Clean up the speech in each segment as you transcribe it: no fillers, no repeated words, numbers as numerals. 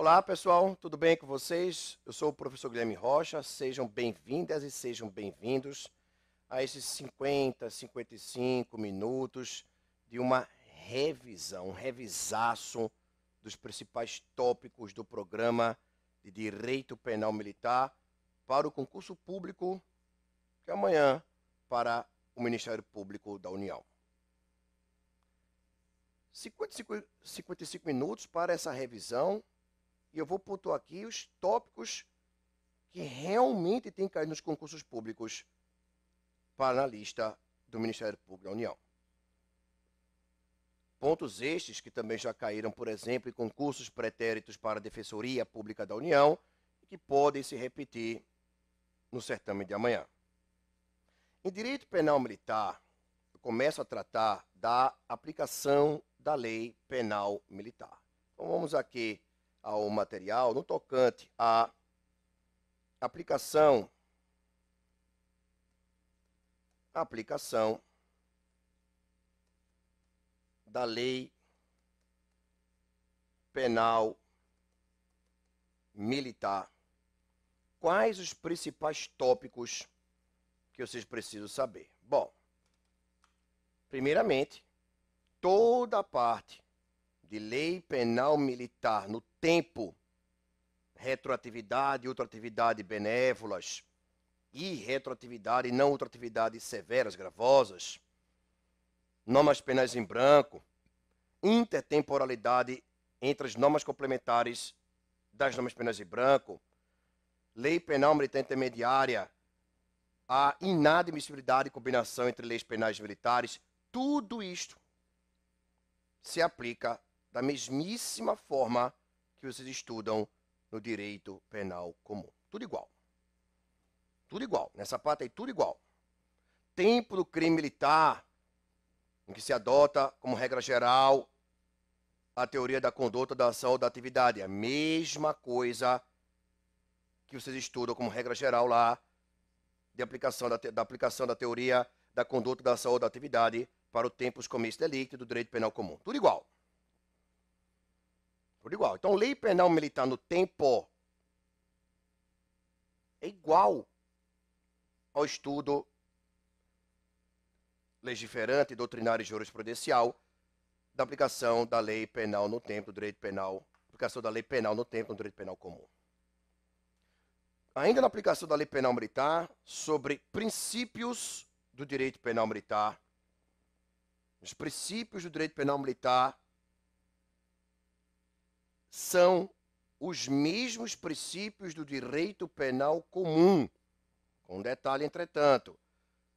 Olá, pessoal, tudo bem com vocês? Eu sou o professor Guilherme Rocha, sejam bem-vindas e sejam bem-vindos a esses 55 minutos de uma revisão, um revisaço dos principais tópicos do programa de Direito Penal Militar para o concurso público, que é amanhã para o Ministério Público da União. 55 minutos para essa revisão. E eu vou pontuar aqui os tópicos que realmente têm caído nos concursos públicos para a lista do Ministério Público da União. Pontos estes que também já caíram, por exemplo, em concursos pretéritos para a Defensoria Pública da União e que podem se repetir no certame de amanhã. Em Direito Penal Militar, eu começo a tratar da aplicação da Lei Penal Militar. Então vamos aqui ao material no tocante à aplicação da Lei Penal Militar. Quais os principais tópicos que vocês precisam saber? Bom, primeiramente, toda a parte de Lei Penal Militar no tempo, retroatividade e ultratividade benévolas, e retroatividade e não ultratividade severas, gravosas, normas penais em branco, intertemporalidade entre as normas complementares das normas penais em branco, Lei Penal Militar Intermediária, a inadmissibilidade e combinação entre leis penais e militares, tudo isto se aplica da mesmíssima forma que vocês estudam no direito penal comum. Tudo igual. Tudo igual. Nessa parte aí, tudo igual. Tempo do crime militar, em que se adota como regra geral a teoria da conduta, da ação ou da atividade. A mesma coisa que vocês estudam como regra geral lá de aplicação da aplicação da teoria da conduta, da ação ou da atividade para o tempo dos comícios de delito do direito penal comum. Tudo igual. Tudo igual. Então, Lei Penal Militar no tempo é igual ao estudo legiferante, doutrinário e jurisprudencial da aplicação da Lei Penal no tempo do direito penal, aplicação da Lei Penal no tempo do direito penal comum. Ainda na aplicação da Lei Penal Militar, sobre princípios do direito penal militar, os princípios do direito penal militar são os mesmos princípios do direito penal comum, com um detalhe, entretanto,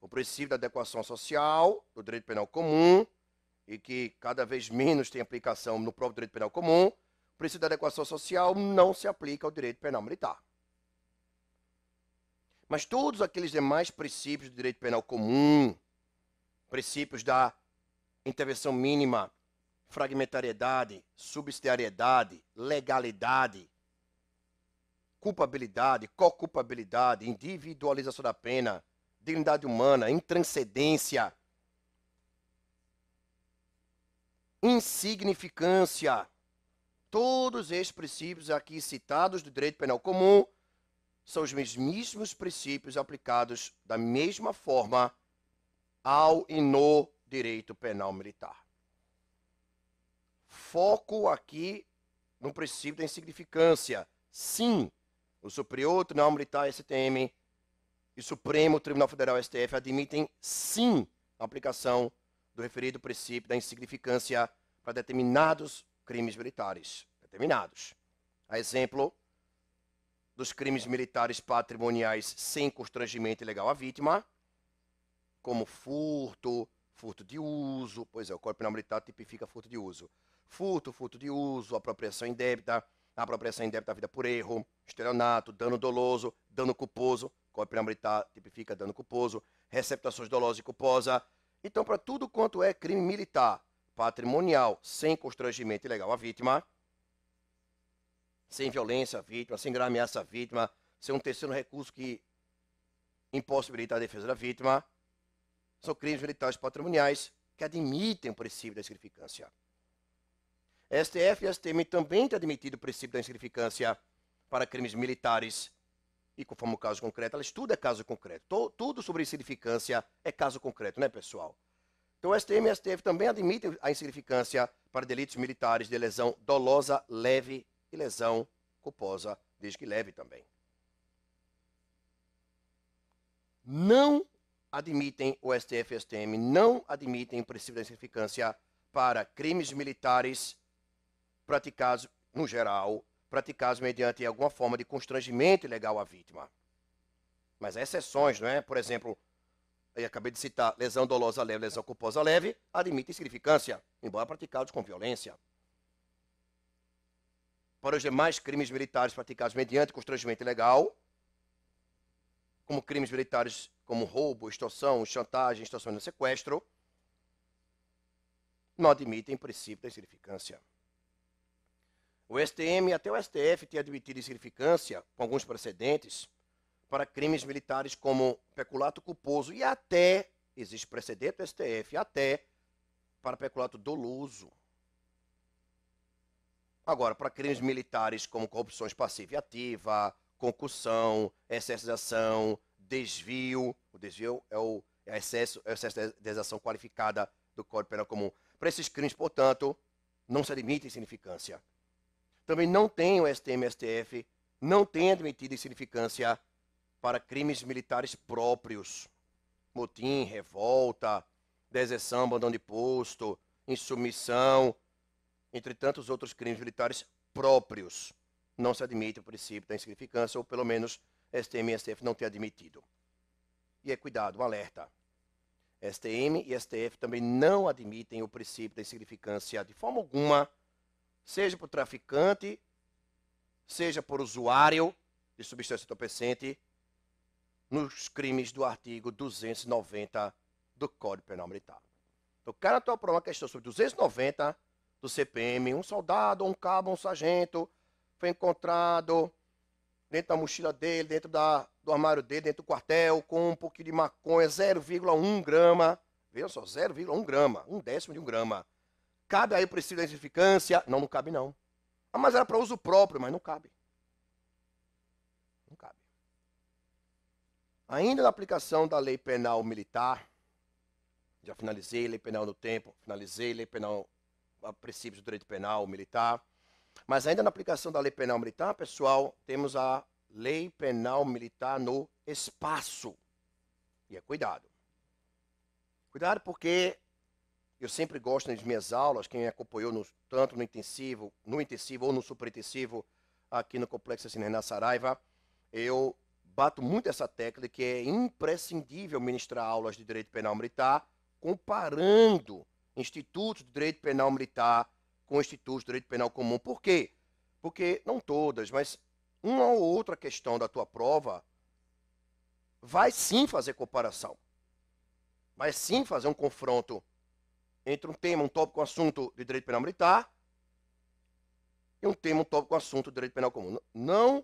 o princípio da adequação social do direito penal comum, e que cada vez menos tem aplicação no próprio direito penal comum, o princípio da adequação social não se aplica ao direito penal militar. Mas todos aqueles demais princípios do direito penal comum, princípios da intervenção mínima, fragmentariedade, subsidiariedade, legalidade, culpabilidade, co-culpabilidade, individualização da pena, dignidade humana, intranscendência, insignificância, todos esses princípios aqui citados do direito penal comum são os mesmíssimos princípios aplicados da mesma forma ao e no direito penal militar. Foco aqui no princípio da insignificância. Sim, o Superior Tribunal Militar, STM, e o Supremo Tribunal Federal, STF, admitem, sim, a aplicação do referido princípio da insignificância para determinados crimes militares. Determinados. A exemplo dos crimes militares patrimoniais sem constrangimento ilegal à vítima, como furto, furto de uso, pois é, o Código Penal Militar tipifica furto de uso. Furto de uso, apropriação indébita à vida por erro, estelionato, dano doloso, dano culposo, o Código Penal Militar tipifica dano culposo, receptações dolosas e culposa. Então, para tudo quanto é crime militar patrimonial sem constrangimento ilegal à vítima, sem violência à vítima, sem grave ameaça à vítima, sem um terceiro recurso que impossibilita a defesa da vítima, são crimes militares patrimoniais que admitem o princípio da insignificância. STF e STM também têm admitido o princípio da insignificância para crimes militares e, conforme o caso concreto, tudo é caso concreto. Tudo sobre insignificância é caso concreto, né, pessoal? Então, o STM e o STF também admitem a insignificância para delitos militares de lesão dolosa leve e lesão culposa, desde que leve também. Não admitem, o STF e o STM não admitem o princípio da insignificância para crimes militares praticados, no geral, praticados mediante alguma forma de constrangimento ilegal à vítima. Mas há exceções, não é? Por exemplo, eu acabei de citar lesão dolosa leve, lesão culposa leve, admite insignificância, embora praticados com violência. Para os demais crimes militares praticados mediante constrangimento ilegal, como crimes militares como roubo, extorsão, chantagem, extorsão e sequestro, não admitem princípio da insignificância. O STM e até o STF têm admitido insignificância, com alguns precedentes, para crimes militares como peculato culposo e até, existe precedente do STF, até para peculato doloso. Agora, para crimes militares como corrupção passiva e ativa, concussão, excesso de ação, desvio, o desvio é o excesso de ação qualificada do Código Penal Comum. Para esses crimes, portanto, não se admite insignificância. Também não tem o STM e o STF, não tem admitido insignificância para crimes militares próprios. Motim, revolta, deserção, abandono de posto, insubmissão, entre tantos outros crimes militares próprios. Não se admite o princípio da insignificância, ou pelo menos STM e STF não têm admitido. E cuidado, um alerta. STM e STF também não admitem o princípio da insignificância de forma alguma, seja por traficante, seja por usuário de substância entorpecente, nos crimes do artigo 290 do Código Penal Militar. Então, quero atuar para uma questão sobre 290 do CPM, um soldado, um cabo, um sargento, foi encontrado dentro da mochila dele, dentro do armário dele, dentro do quartel, com um pouquinho de maconha, 0,1 grama, veja só, 0,1 grama, 1/10 de um grama. Cabe aí o princípio da insignificância? Não, não cabe não. Ah, mas era para uso próprio, mas não cabe. Não cabe. Ainda na aplicação da lei penal militar, já finalizei lei penal no tempo, finalizei lei penal a princípios do direito penal militar, mas ainda na aplicação da lei penal militar, pessoal, temos a lei penal militar no espaço. E cuidado. Cuidado porque eu sempre gosto nas minhas aulas, quem acompanhou tanto no intensivo ou no superintensivo aqui no Complexo Assim Renan Saraiva, eu bato muito essa tecla de que é imprescindível ministrar aulas de direito penal militar comparando institutos de direito penal militar com institutos de direito penal comum. Por quê? Porque, não todas, mas uma ou outra questão da tua prova vai sim fazer comparação. Vai sim fazer um confronto entre um tema, um tópico, um assunto de direito penal militar e um tema, um tópico, um assunto de direito penal comum. Não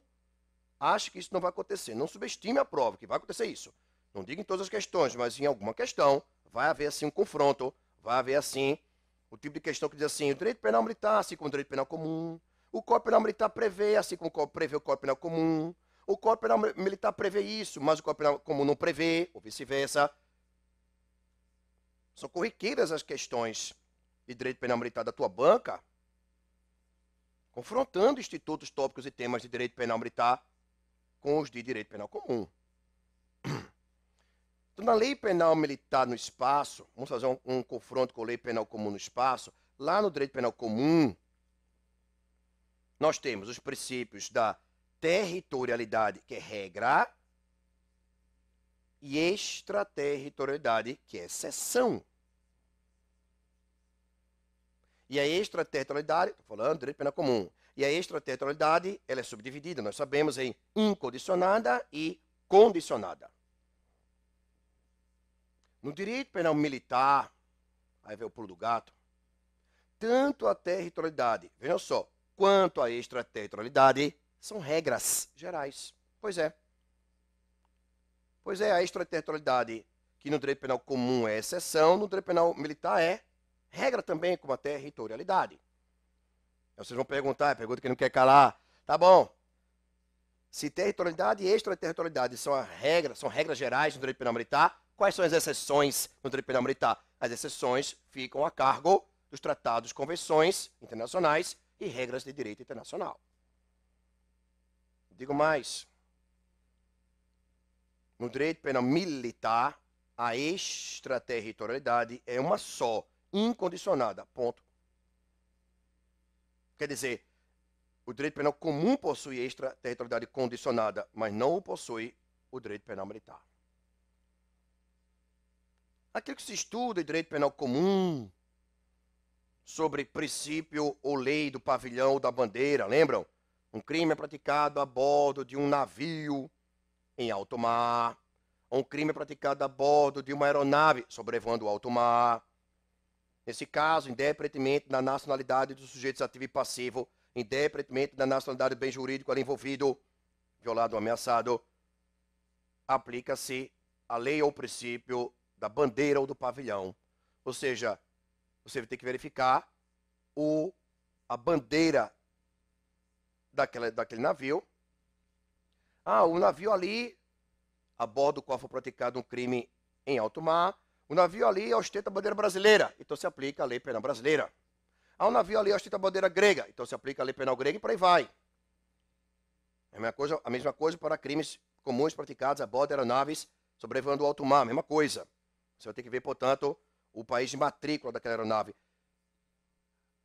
ache que isso não vai acontecer. Não subestime a prova, que vai acontecer isso. Não diga em todas as questões, mas em alguma questão vai haver assim um confronto, vai haver assim o tipo de questão que diz assim, o direito penal militar, assim como o direito penal comum, o Código Penal Militar prevê, assim como prevê o Código Penal Comum, o Código Penal Militar prevê isso, mas o Código Penal Comum não prevê, ou vice-versa. São corriqueiras as questões de direito penal militar da tua banca, confrontando institutos, tópicos e temas de direito penal militar com os de direito penal comum. Então, na lei penal militar no espaço, vamos fazer um confronto com a lei penal comum no espaço, lá no direito penal comum, nós temos os princípios da territorialidade, que é regra, e extraterritorialidade, que é exceção. E a extraterritorialidade, estou falando direito penal comum, e a extraterritorialidade, ela é subdividida, nós sabemos, em incondicionada e condicionada. No direito penal militar, aí vem o pulo do gato, tanto a territorialidade, vejam só, quanto a extraterritorialidade são regras gerais. Pois é. Pois é, a extraterritorialidade, que no direito penal comum é exceção, no direito penal militar é regra também, como a territorialidade. Vocês vão perguntar, é pergunta que não quer calar. Tá bom. Se territorialidade e extraterritorialidade são regras gerais no direito penal militar, quais são as exceções no direito penal militar? As exceções ficam a cargo dos tratados, convenções internacionais e regras de direito internacional. Digo mais. No direito penal militar, a extraterritorialidade é uma só, incondicionada, ponto. Quer dizer, o direito penal comum possui extraterritorialidade condicionada, mas não o possui o direito penal militar. Aquilo que se estuda em direito penal comum, sobre princípio ou lei do pavilhão ou da bandeira, lembram? Um crime é praticado a bordo de um navio em alto mar, ou um crime é praticado a bordo de uma aeronave sobrevoando o alto mar. Nesse caso, independentemente da nacionalidade dos sujeitos ativo e passivo, independentemente da nacionalidade do bem jurídico ali envolvido, violado ou ameaçado, aplica-se a lei ou princípio da bandeira ou do pavilhão. Ou seja, você vai ter que verificar a bandeira daquele navio. O navio ali, a bordo do qual foi praticado um crime em alto mar, o navio ali ostenta a bandeira brasileira, então se aplica a lei penal brasileira. O navio ali ostenta a bandeira grega, então se aplica a lei penal grega e por aí vai. A mesma coisa para crimes comuns praticados a bordo de aeronaves sobrevoando o alto mar, a mesma coisa. Você vai ter que ver, portanto, o país de matrícula daquela aeronave.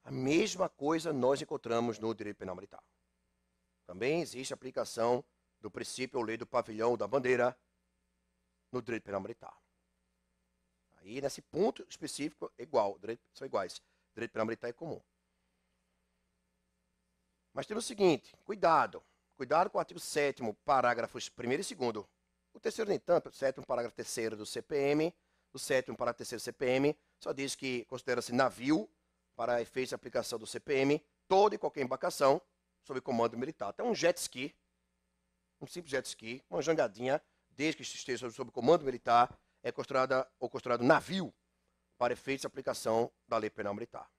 A mesma coisa nós encontramos no direito penal militar. Também existe a aplicação do princípio ou lei do pavilhão ou da bandeira no direito penal militar. Aí, nesse ponto específico, é igual, são iguais. O direito penal militar é comum. Mas temos o seguinte, cuidado com o artigo 7º, parágrafos 1º e 2º. O terceiro, nem tanto, o 7º, parágrafo 3º do CPM, o 7º, parágrafo 3º do CPM, só diz que considera-se navio, para efeitos de aplicação do CPM, toda e qualquer embarcação sob comando militar. Até um jet ski, um simples jet ski, uma jangadinha, desde que esteja sob comando militar, é considerado navio para efeitos de aplicação da lei penal militar.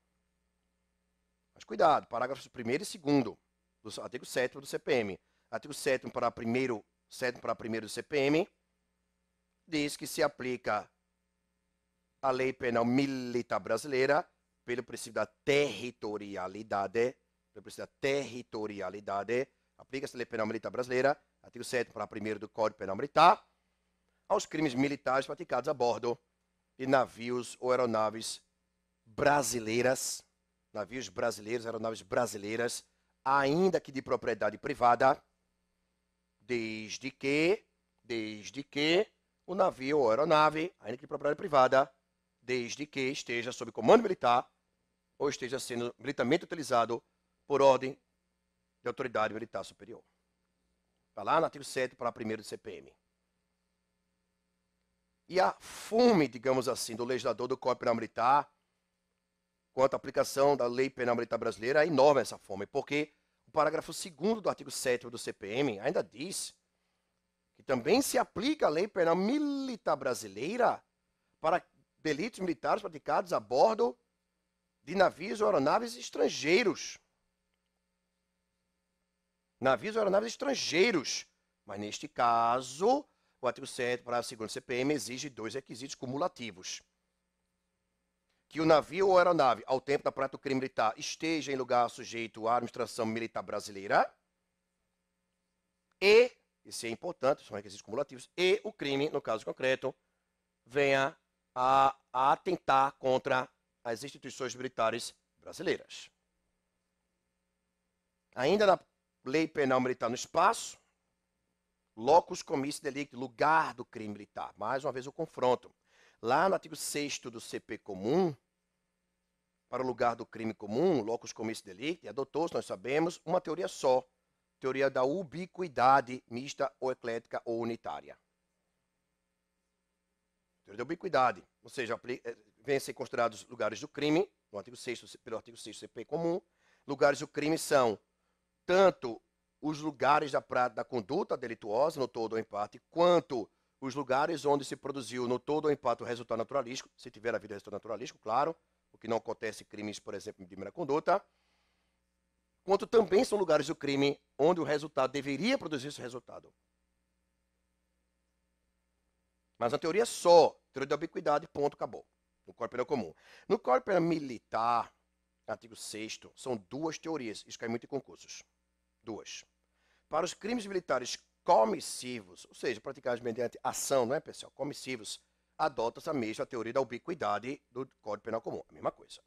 Mas cuidado, parágrafos 1º e 2º do artigo 7º do CPM. Artigo 7º para 1º do CPM diz que se aplica a lei penal militar brasileira pelo princípio da territorialidade, aplica-se a lei penal militar brasileira, artigo 7º para 1º do Código Penal Militar, aos crimes militares praticados a bordo de navios ou aeronaves brasileiras, aeronaves brasileiras, ainda que de propriedade privada, desde que o navio ou aeronave, ainda que de propriedade privada, desde que esteja sob comando militar ou esteja sendo militarmente utilizado por ordem de autoridade militar superior. Está lá no artigo 7 para 1º do CPM. E a fome, digamos assim, do legislador do Código Penal Militar quanto à aplicação da lei penal militar brasileira é enorme essa fome, porque o parágrafo 2º do artigo 7º do CPM ainda diz que também se aplica a lei penal militar brasileira para delitos militares praticados a bordo de navios ou aeronaves estrangeiros. Mas neste caso, o artigo 7, parágrafo 2º do CPM exige 2 requisitos cumulativos. Que o navio ou aeronave, ao tempo da prática do crime militar, esteja em lugar sujeito à administração militar brasileira e, isso é importante, são requisitos cumulativos, e o crime, no caso concreto, venha a atentar contra as instituições militares brasileiras. Ainda na lei penal militar no espaço, locus commissi delicti, lugar do crime militar. Mais uma vez o confronto. Lá no artigo 6º do CP comum, para o lugar do crime comum, locus commissi delicti, adotou-se, nós sabemos, uma teoria só. Teoria da ubiquidade mista ou eclética ou unitária. Teoria da ubiquidade, ou seja, vêm a ser considerados lugares do crime, no artigo 6º, pelo artigo 6º do CP comum. Lugares do crime são tanto os lugares da conduta delituosa, no todo ou em parte, quanto os lugares onde se produziu no todo ou em parte o resultado naturalístico, se tiver havido resultado naturalístico, claro, o que não acontece em crimes, por exemplo, de mera conduta. quanto também são lugares do crime onde o resultado deveria produzir esse resultado. Mas na teoria só, teoria da ubiquidade, ponto, acabou. No Código Penal comum. No Código Penal militar, artigo 6º, são duas teorias. Isso cai muito em concursos. Duas. Para os crimes militares comissivos, ou seja, praticados mediante ação, não é, pessoal? Comissivos, adota-se a mesma teoria da ubiquidade do Código Penal comum. A mesma coisa.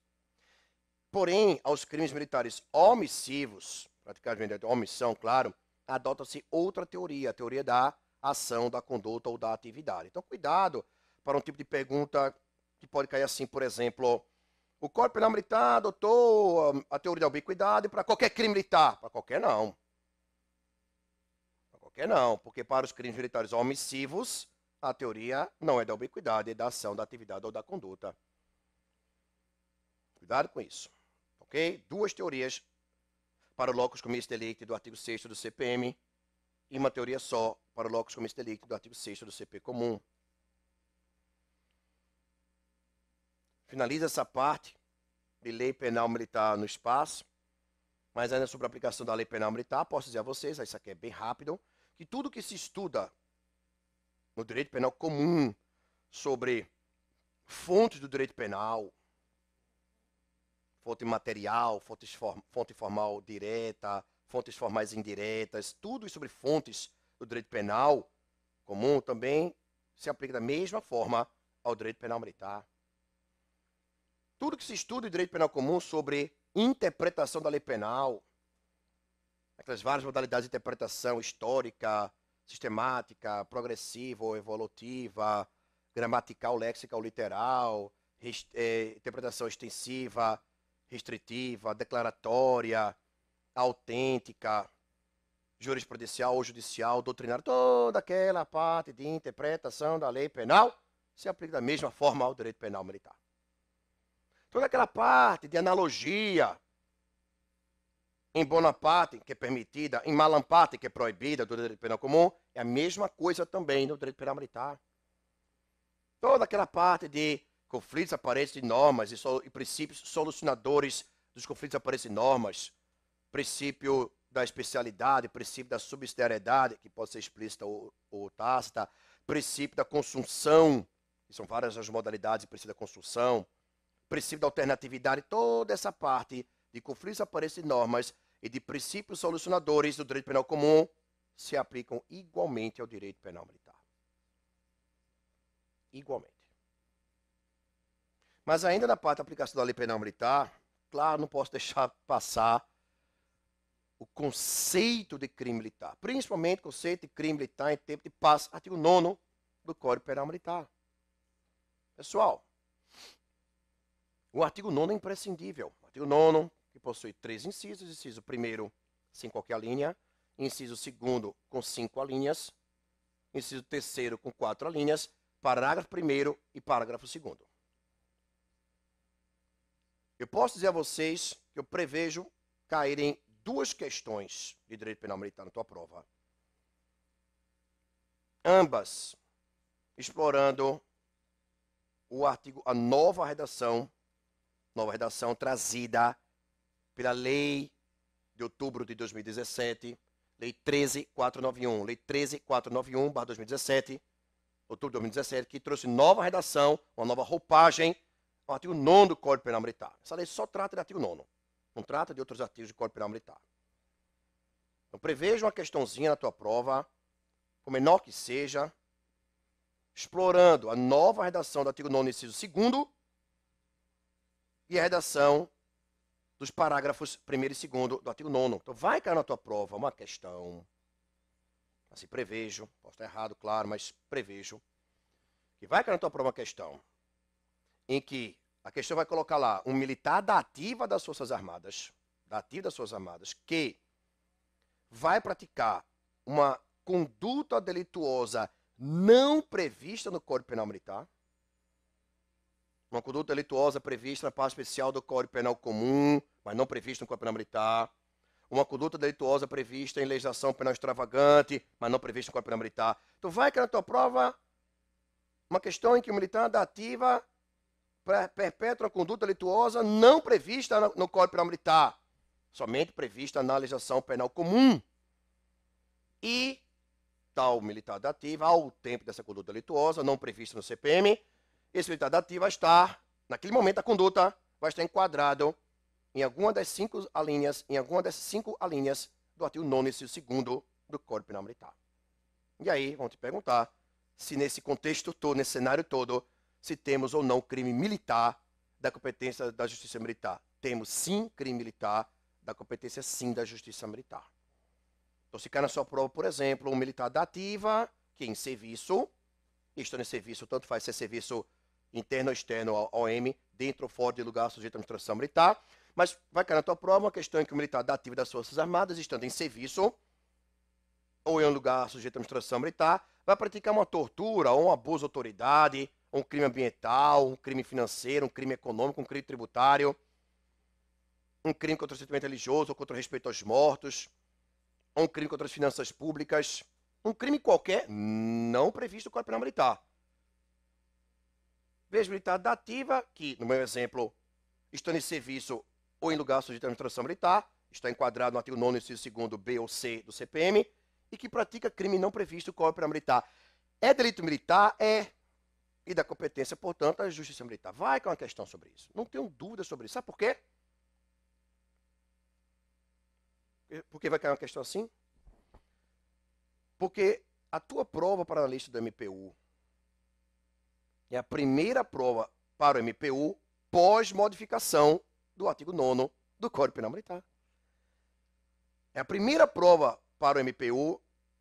Porém, aos crimes militares omissivos, praticados mediante omissão, claro, adota-se outra teoria, a teoria da ação, da conduta ou da atividade. Então, cuidado para um tipo de pergunta que pode cair assim, por exemplo, o Código Penal Militar adotou a teoria da ubiquidade para qualquer crime militar. Para qualquer não. Para qualquer não, porque para os crimes militares omissivos, a teoria não é da ubiquidade, é da ação, da atividade ou da conduta. Cuidado com isso. Ok? Duas teorias para o locus comis delicti do artigo 6º do CPM e uma teoria só para o locus comis delicti do artigo 6º do CP comum. Finaliza essa parte de lei penal militar no espaço, mas ainda sobre a aplicação da lei penal militar, posso dizer a vocês, isso aqui é bem rápido, que tudo que se estuda no direito penal comum sobre fontes do direito penal, fonte material, fonte formal direta, fontes formais indiretas, tudo sobre fontes do direito penal comum também se aplica da mesma forma ao direito penal militar. Tudo que se estuda em direito penal comum sobre interpretação da lei penal, aquelas várias modalidades de interpretação histórica, sistemática, progressiva ou evolutiva, gramatical, léxica ou literal, interpretação extensiva, restritiva, declaratória, autêntica, jurisprudencial ou judicial, doutrinária, toda aquela parte de interpretação da lei penal se aplica da mesma forma ao direito penal militar. Toda aquela parte de analogia em Bonaparte, que é permitida, em Malamparte, que é proibida do direito penal comum, é a mesma coisa também no direito penal militar. Toda aquela parte de conflitos aparentes de normas e princípios solucionadores dos conflitos aparentes de normas, princípio da especialidade, princípio da subsidiariedade, que pode ser explícita ou tácita, princípio da consunção, que são várias as modalidades de princípio da consunção, princípio da alternatividade, toda essa parte de conflitos aparentes de normas e de princípios solucionadores do direito penal comum se aplicam igualmente ao direito penal militar. Igualmente. Mas ainda na parte da aplicação da lei penal militar, claro, não posso deixar passar o conceito de crime militar, principalmente o conceito de crime militar em tempo de paz, artigo 9º do Código Penal Militar. Pessoal, o artigo 9º é imprescindível. O artigo 9º, que possui 3 incisos, inciso 1º, sem qualquer linha, inciso 2º, com 5 alíneas, inciso 3º, com 4 alíneas, parágrafo 1º e parágrafo 2º. Eu posso dizer a vocês que eu prevejo caírem 2 questões de direito penal militar na tua prova. Ambas explorando o artigo, a nova redação trazida pela Lei de outubro de 2017, Lei 13.491, Lei 13.491/2017, outubro de 2017, que trouxe nova redação, uma nova roupagem ao artigo 9º do Código Penal Militar. Essa lei só trata do artigo 9º, não trata de outros artigos do Código Penal Militar. Então, preveja uma questãozinha na tua prova, por menor que seja, explorando a nova redação do artigo 9º, inciso 2º, e a redação dos parágrafos 1º e 2º do artigo 9º. Então, vai cair na tua prova uma questão, assim, prevejo, posso estar errado, claro, mas prevejo, que vai cair na tua prova uma questão em que a questão vai colocar lá um militar da ativa das Forças Armadas, que vai praticar uma conduta delituosa não prevista no Código Penal Militar, uma conduta delituosa prevista na parte especial do Código Penal Comum, mas não prevista no Código Penal Militar, uma conduta delituosa prevista em legislação penal extravagante, mas não prevista no Código Penal Militar. Então vai cair na tua prova uma questão em que o militar da ativa perpetua uma conduta delituosa não prevista no Código Penal Militar. somente prevista na legislação penal comum. E tal militar da ativa, ao tempo dessa conduta delituosa, não prevista no CPM, esse militar da ativa vai estar, naquele momento da conduta, vai estar enquadrado em alguma das cinco alíneas do artigo 9º, inciso 2º do Código Penal Militar. E aí, vão te perguntar se nesse contexto todo, nesse cenário todo, se temos ou não crime militar da competência da Justiça Militar. Temos sim crime militar da competência sim da Justiça Militar. Então, se cai na sua prova, por exemplo, um militar da ativa, que em serviço, estando em serviço, tanto faz ser serviço interno ou externo ao OM, dentro ou fora de lugar sujeito à administração militar, mas vai cair na tua prova uma questão em que o militar da ativa das Forças Armadas, estando em serviço, ou em um lugar sujeito à administração militar, vai praticar uma tortura, ou um abuso de autoridade, um crime ambiental, um crime financeiro, um crime econômico, um crime tributário, um crime contra o sentimento religioso, ou contra o respeito aos mortos, ou um crime contra as finanças públicas, um crime qualquer não previsto no Código Penal Militar. Veja, militar da ativa, que, no meu exemplo, estando em serviço ou em lugar sujeito à administração militar, está enquadrado no artigo 9º, inciso 2º, B ou C do CPM, e que pratica crime não previsto no Código Penal Militar. É delito militar? É. E da competência, portanto, a Justiça Militar. Vai com uma questão sobre isso. Não tenho dúvida sobre isso. Sabe por quê? Por que vai cair uma questão assim? Porque a tua prova para a lista do MPU é a primeira prova para o MPU pós-modificação do artigo 9º do Código Penal Militar. É a primeira prova para o MPU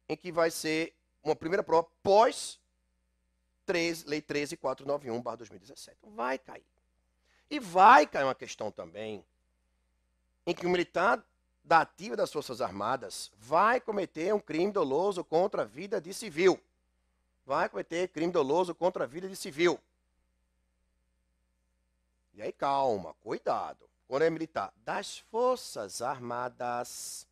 em que vai ser uma primeira prova pós Lei 13.491/2017. Vai cair. E vai cair uma questão também em que o militar da ativa das Forças Armadas vai cometer um crime doloso contra a vida de civil. Vai cometer crime doloso contra a vida de civil. E aí, calma, cuidado. Quando é militar das Forças Armadas,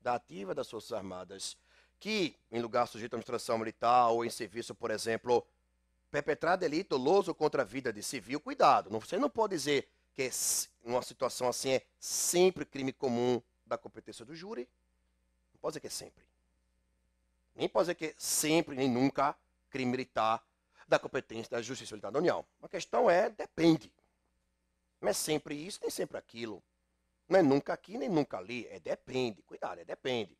da ativa das Forças Armadas, que, em lugar sujeito à administração militar ou em serviço, por exemplo, perpetrar delito doloso contra a vida de civil, cuidado. Você não pode dizer que uma situação assim é sempre crime comum da competência do júri. Não pode dizer que é sempre. Nem pode dizer que é sempre, nem nunca, crime militar da competência da Justiça Militar da União. A questão é, depende. Não é sempre isso, nem sempre aquilo. Não é nunca aqui, nem nunca ali. É depende. Cuidado, é depende.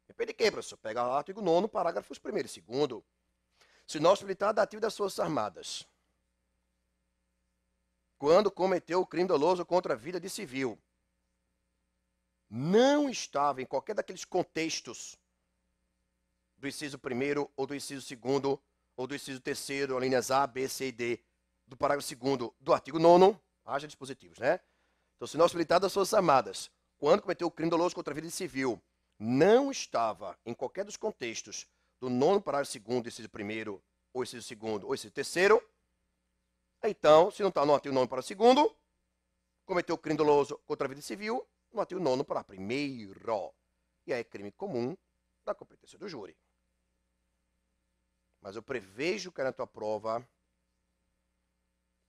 Depende de quê, professor? Pega lá o artigo 9º, parágrafos 1º e 2º. Se nosso militar da ativa das Forças Armadas, quando cometeu o crime doloso contra a vida de civil, não estava em qualquer daqueles contextos do inciso 1º ou do inciso 2º ou do inciso 3º, linhas A, B, C e D, do parágrafo 2º do artigo 9º, haja dispositivos, né? Então, se nosso militar das Forças Armadas, quando cometeu o crime doloso contra a vida de civil, não estava em qualquer dos contextos do 9º parágrafo 2º, inciso 1º, ou inciso 2º, ou inciso 3º, então, se não está no artigo 9º parágrafo 2º, cometeu o crime doloso contra a vida civil, no artigo 9º parágrafo 1º. E aí é crime comum da competência do júri. Mas eu prevejo que na tua prova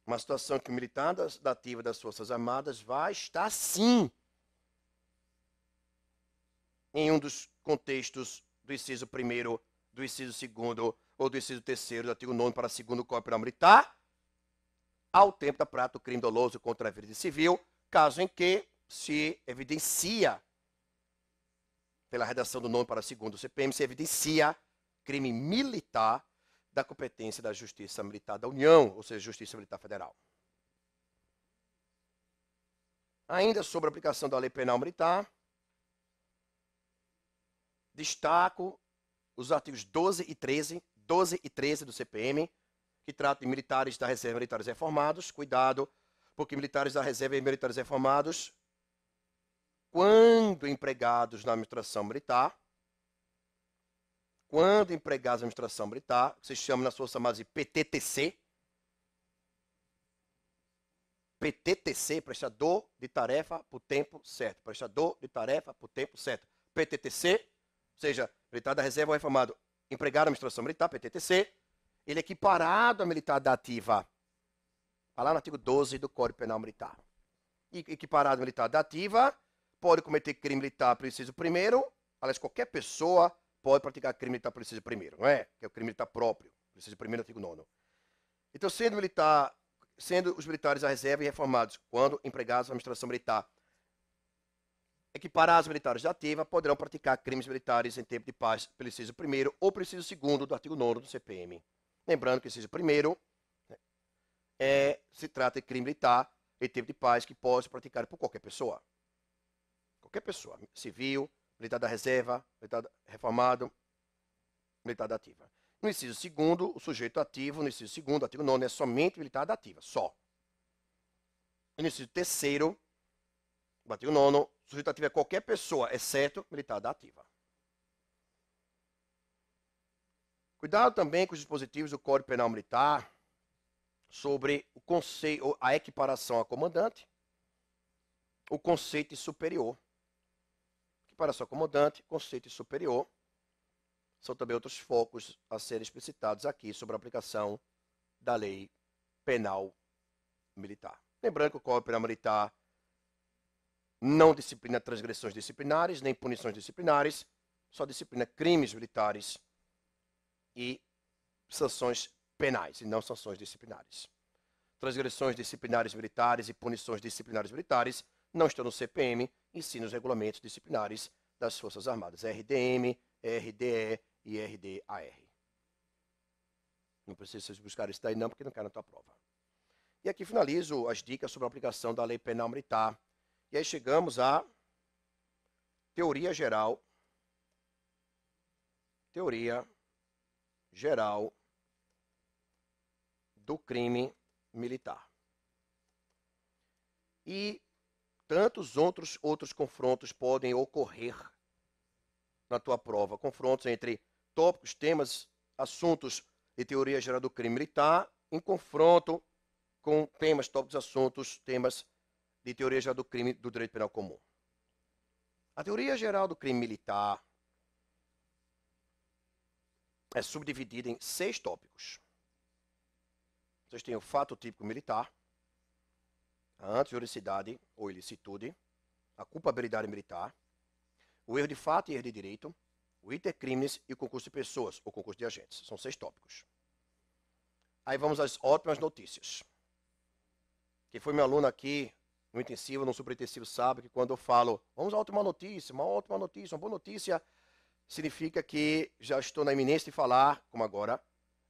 uma situação que o militar da ativa das Forças Armadas vai estar, sim, em um dos contextos do inciso 1º, do inciso 2º ou do inciso 3º do artigo 9º para 2º do Código Penal Militar, ao tempo da prática do crime doloso contra a vida civil, caso em que se evidencia, pela redação do 9º para 2º do CPM, se evidencia crime militar da competência da Justiça Militar da União, ou seja, Justiça Militar Federal. Ainda sobre a aplicação da Lei Penal Militar, destaco os artigos 12 e 13 do CPM, que tratam de militares da reserva e militares reformados. Cuidado, porque militares da reserva e militares reformados, quando empregados na administração militar, que se chama nas Forças Armadas de PTTC, prestador de tarefa por tempo certo. Prestador de tarefa por tempo certo. PTTC, ou seja, militar da reserva ou reformado, empregado na administração militar, PTTC, ele é equiparado a militar da ativa. Está lá no artigo 12 do Código Penal Militar. E equiparado a militar da ativa, pode cometer crime militar pelo inciso primeiro, aliás, qualquer pessoa pode praticar crime militar pelo inciso primeiro, não é? Que é o crime militar próprio, pelo inciso primeiro, artigo 9º. Então, sendo os militares à reserva e reformados, quando empregados na administração militar, equiparados militares da ativa, poderão praticar crimes militares em tempo de paz pelo inciso primeiro ou pelo inciso segundo do artigo 9º do CPM. Lembrando que o inciso primeiro se trata de crime militar em tempo de paz que pode ser praticado por qualquer pessoa. Qualquer pessoa, civil, militar da reserva, militar reformado, militar da ativa. No inciso segundo, o sujeito ativo, no inciso segundo, artigo 9º, é somente militar da ativa, só. E no inciso terceiro, do artigo 9º, o sujeito ativo é qualquer pessoa, exceto militar da ativa. Cuidado também com os dispositivos do Código Penal Militar sobre o conceito, a equiparação a comandante, o conceito de superior. Equiparação a comandante, conceito de superior, são também outros focos a serem explicitados aqui sobre a aplicação da lei penal militar. Lembrando que o Código Penal Militar não disciplina transgressões disciplinares, nem punições disciplinares, só disciplina crimes militares e sanções penais, e não sanções disciplinares. Transgressões disciplinares militares e punições disciplinares militares não estão no CPM, e sim nos regulamentos disciplinares das Forças Armadas, RDM, RDE e RDAR. Não precisa vocês buscar isso daí não, porque não quero na tua prova. E aqui finalizo as dicas sobre a aplicação da lei penal militar. E aí chegamos à teoria geral do crime militar. E tantos outros confrontos podem ocorrer na tua prova. Confrontos entre tópicos, temas, assuntos de teoria geral do crime militar, em confronto com temas, tópicos, assuntos, temas de teoria geral do crime do direito penal comum. A teoria geral do crime militar é subdividida em 6 tópicos. Vocês têm o fato típico militar, a antijuridicidade ou ilicitude, a culpabilidade militar, o erro de fato e erro de direito, o intercrimes e o concurso de pessoas ou concurso de agentes. São 6 tópicos. Aí vamos às ótimas notícias. Quem foi meu aluno aqui no intensivo, no superintensivo, sabe que quando eu falo, vamos à ótima notícia, uma ótima notícia, uma boa notícia, significa que já estou na iminência de falar, como agora,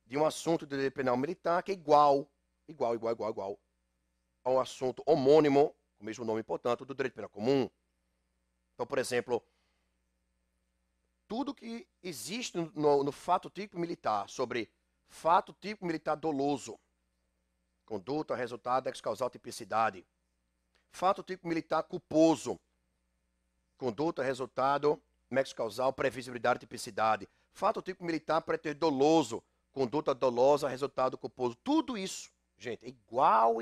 de um assunto de direito penal militar que é igual ao assunto homônimo, com o mesmo nome, portanto, do direito penal comum. Então, por exemplo, tudo que existe no fato típico militar sobre fato típico militar doloso, conduta, resultado, ex-causal, tipicidade. Fato típico militar culposo, conduta, resultado, ex-causal, previsibilidade, tipicidade. Fato típico militar pretérito doloso, conduta dolosa, resultado culposo. Tudo isso, gente, é igual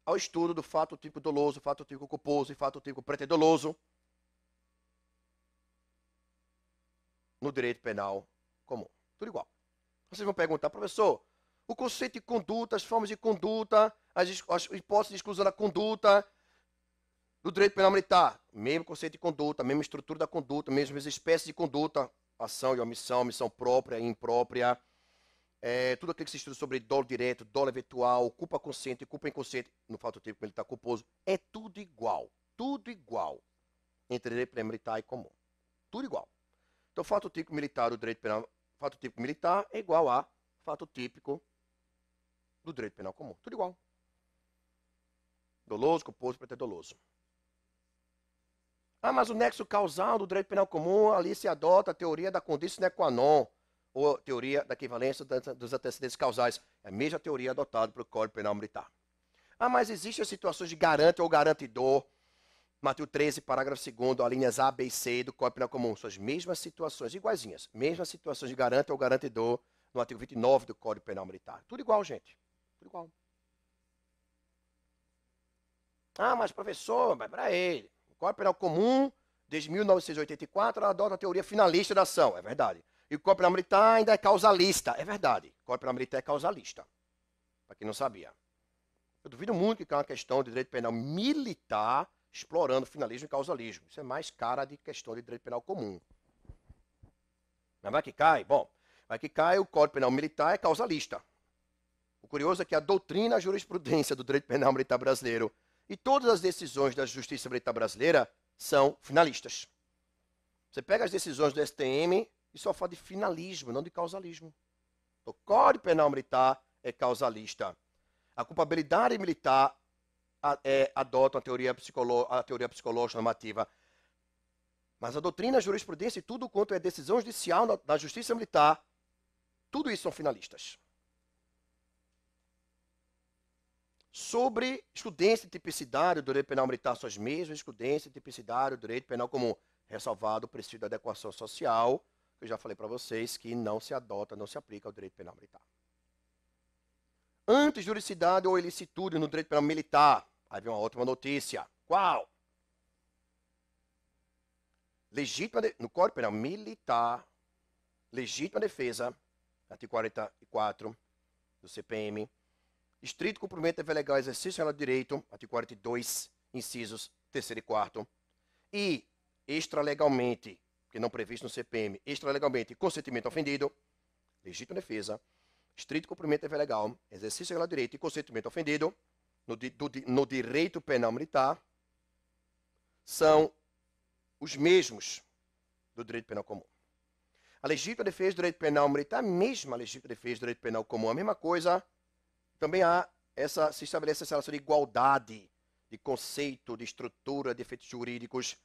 ao estudo do fato típico doloso, fato típico culposo e fato típico pretérito doloso no direito penal comum. Tudo igual. Vocês vão perguntar, professor, o conceito de conduta, as formas de conduta, as hipóteses de exclusão da conduta do direito penal militar. Mesmo conceito de conduta, mesma estrutura da conduta, mesmas espécies de conduta, ação e omissão, omissão própria e imprópria, tudo aquilo que se estuda sobre dolo direto, dolo eventual, culpa consciente e culpa inconsciente, no fato típico militar culposo, é tudo igual entre direito penal militar e comum. Tudo igual. Então, fato típico militar do direito penal, fato típico militar é igual a fato típico do direito penal comum. Tudo igual. Doloso, culposo, pretérito doloso. Ah, mas o nexo causal do direito penal comum, ali se adota a teoria da condicio sine qua non, ou a teoria da equivalência dos antecedentes causais. É a mesma teoria adotada pelo Código Penal Militar. Ah, mas existem situações de garante ou garantidor. Artigo 13, parágrafo 2º, alíneas A, B e C do Código Penal Comum. São as mesmas situações, iguaizinhas. Mesmas situações de garante ou garantidor no artigo 29 do Código Penal Militar. Tudo igual, gente. Tudo igual. Ah, mas professor, mas para ele. O Código Penal Comum, desde 1984, ela adota a teoria finalista da ação. É verdade. E o Código Penal Militar ainda é causalista. É verdade. O Código Penal Militar é causalista. Para quem não sabia. Eu duvido muito que caia uma questão de direito penal militar explorando finalismo e causalismo. Isso é mais cara de questão de direito penal comum. Mas vai que cai? Bom, vai que cai, o Código Penal Militar é causalista. O curioso é que a doutrina, a jurisprudência do direito penal militar brasileiro e todas as decisões da justiça militar brasileira são finalistas. Você pega as decisões do STM e só fala de finalismo, não de causalismo. O Código Penal Militar é causalista. A culpabilidade militar adota a teoria psicológica normativa. Mas a doutrina, a jurisprudência e tudo quanto é decisão judicial da justiça militar, tudo isso são finalistas. Sobre excludência e tipicidade do direito penal militar, são as mesmas excludência e tipicidade do direito penal comum, ressalvado o princípio da adequação social, que eu já falei para vocês que não se adota, não se aplica ao direito penal militar. Antijuricidade ou ilicitude no direito penal militar. Aí vem uma ótima notícia. Qual? No Código Penal Militar, legítima defesa, artigo 44 do CPM, estrito cumprimento dever legal, exercício real do direito, artigo 42, incisos 3º e 4º, e extralegalmente, que não previsto no CPM, extralegalmente, consentimento ofendido, legítima defesa, estrito cumprimento dever legal, exercício real do direito e consentimento ofendido, no direito penal militar, são os mesmos do direito penal comum. A legítima defesa do direito penal militar, a mesma legítima defesa do direito penal comum, a mesma coisa, também se estabelece essa relação de igualdade de conceito, de estrutura, de efeitos jurídicos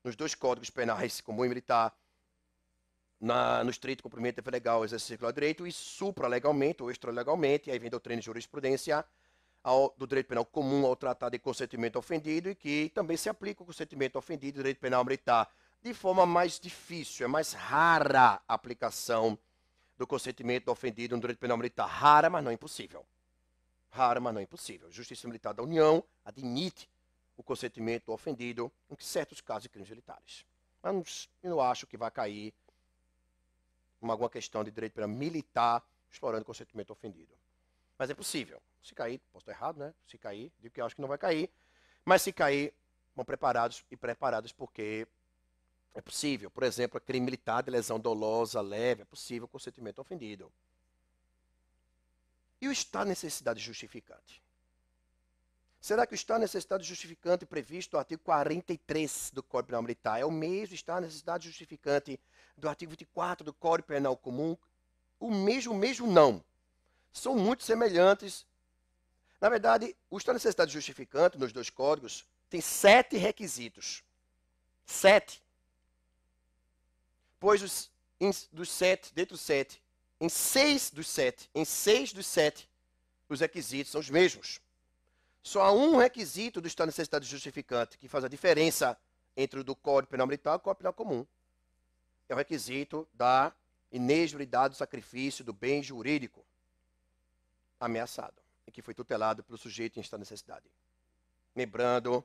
nos dois códigos penais, comum e militar, no estrito cumprimento dever legal, exercício do direito, e supralegalmente ou extralegalmente, aí vem doutrina e jurisprudência, do direito penal comum ao tratado de consentimento ofendido e que também se aplica o consentimento ofendido do direito penal militar de forma mais difícil, é mais rara a aplicação do consentimento ofendido no direito penal militar. Rara, mas não impossível. Rara, mas não impossível. A Justiça Militar da União admite o consentimento ofendido em certos casos de crimes militares. Mas eu não acho que vai cair alguma questão de direito penal militar explorando o consentimento ofendido. Mas é possível. Se cair, posso estar errado, né? Se cair, digo que eu acho que não vai cair. Mas se cair, vão preparados porque é possível. Por exemplo, a crime militar de lesão dolosa leve, é possível o consentimento ofendido. E o estado de necessidade justificante? Será que o estado de necessidade justificante previsto no artigo 43 do Código Penal Militar é o mesmo estado de necessidade justificante do artigo 24 do Código Penal Comum? O mesmo não. São muito semelhantes. Na verdade, o estado de necessidade justificante nos dois códigos tem 7 requisitos. 7. Pois dos 7, dentro dos 7, em 6 dos 7, os requisitos são os mesmos. Só há um requisito do estado de necessidade justificante que faz a diferença entre o do Código Penal Militar e o Código Penal Comum. É o requisito da inexigibilidade do sacrifício do bem jurídico ameaçado e que foi tutelado pelo sujeito em estado de necessidade. Lembrando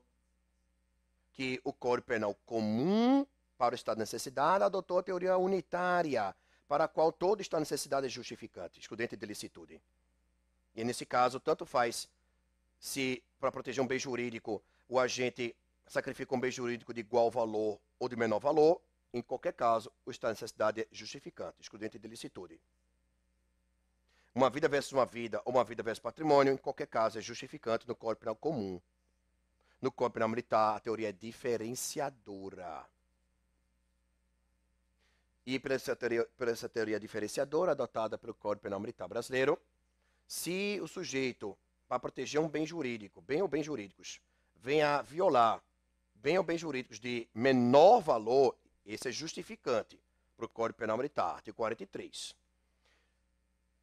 que o Código Penal Comum para o estado de necessidade adotou a teoria unitária, para a qual todo estado de necessidade é justificante, excludente de licitude. E nesse caso, tanto faz se, para proteger um bem jurídico, o agente sacrifica um bem jurídico de igual valor ou de menor valor, em qualquer caso, o estado de necessidade é justificante, excludente de licitude. Uma vida versus uma vida ou uma vida versus patrimônio, em qualquer caso, é justificante no Código Penal Comum. No Código Penal Militar, a teoria é diferenciadora. E por essa teoria diferenciadora adotada pelo Código Penal Militar brasileiro, se o sujeito, para proteger um bem jurídico, bem ou bens jurídicos, venha a violar bem ou bens jurídicos de menor valor, esse é justificante para o Código Penal Militar, artigo 43.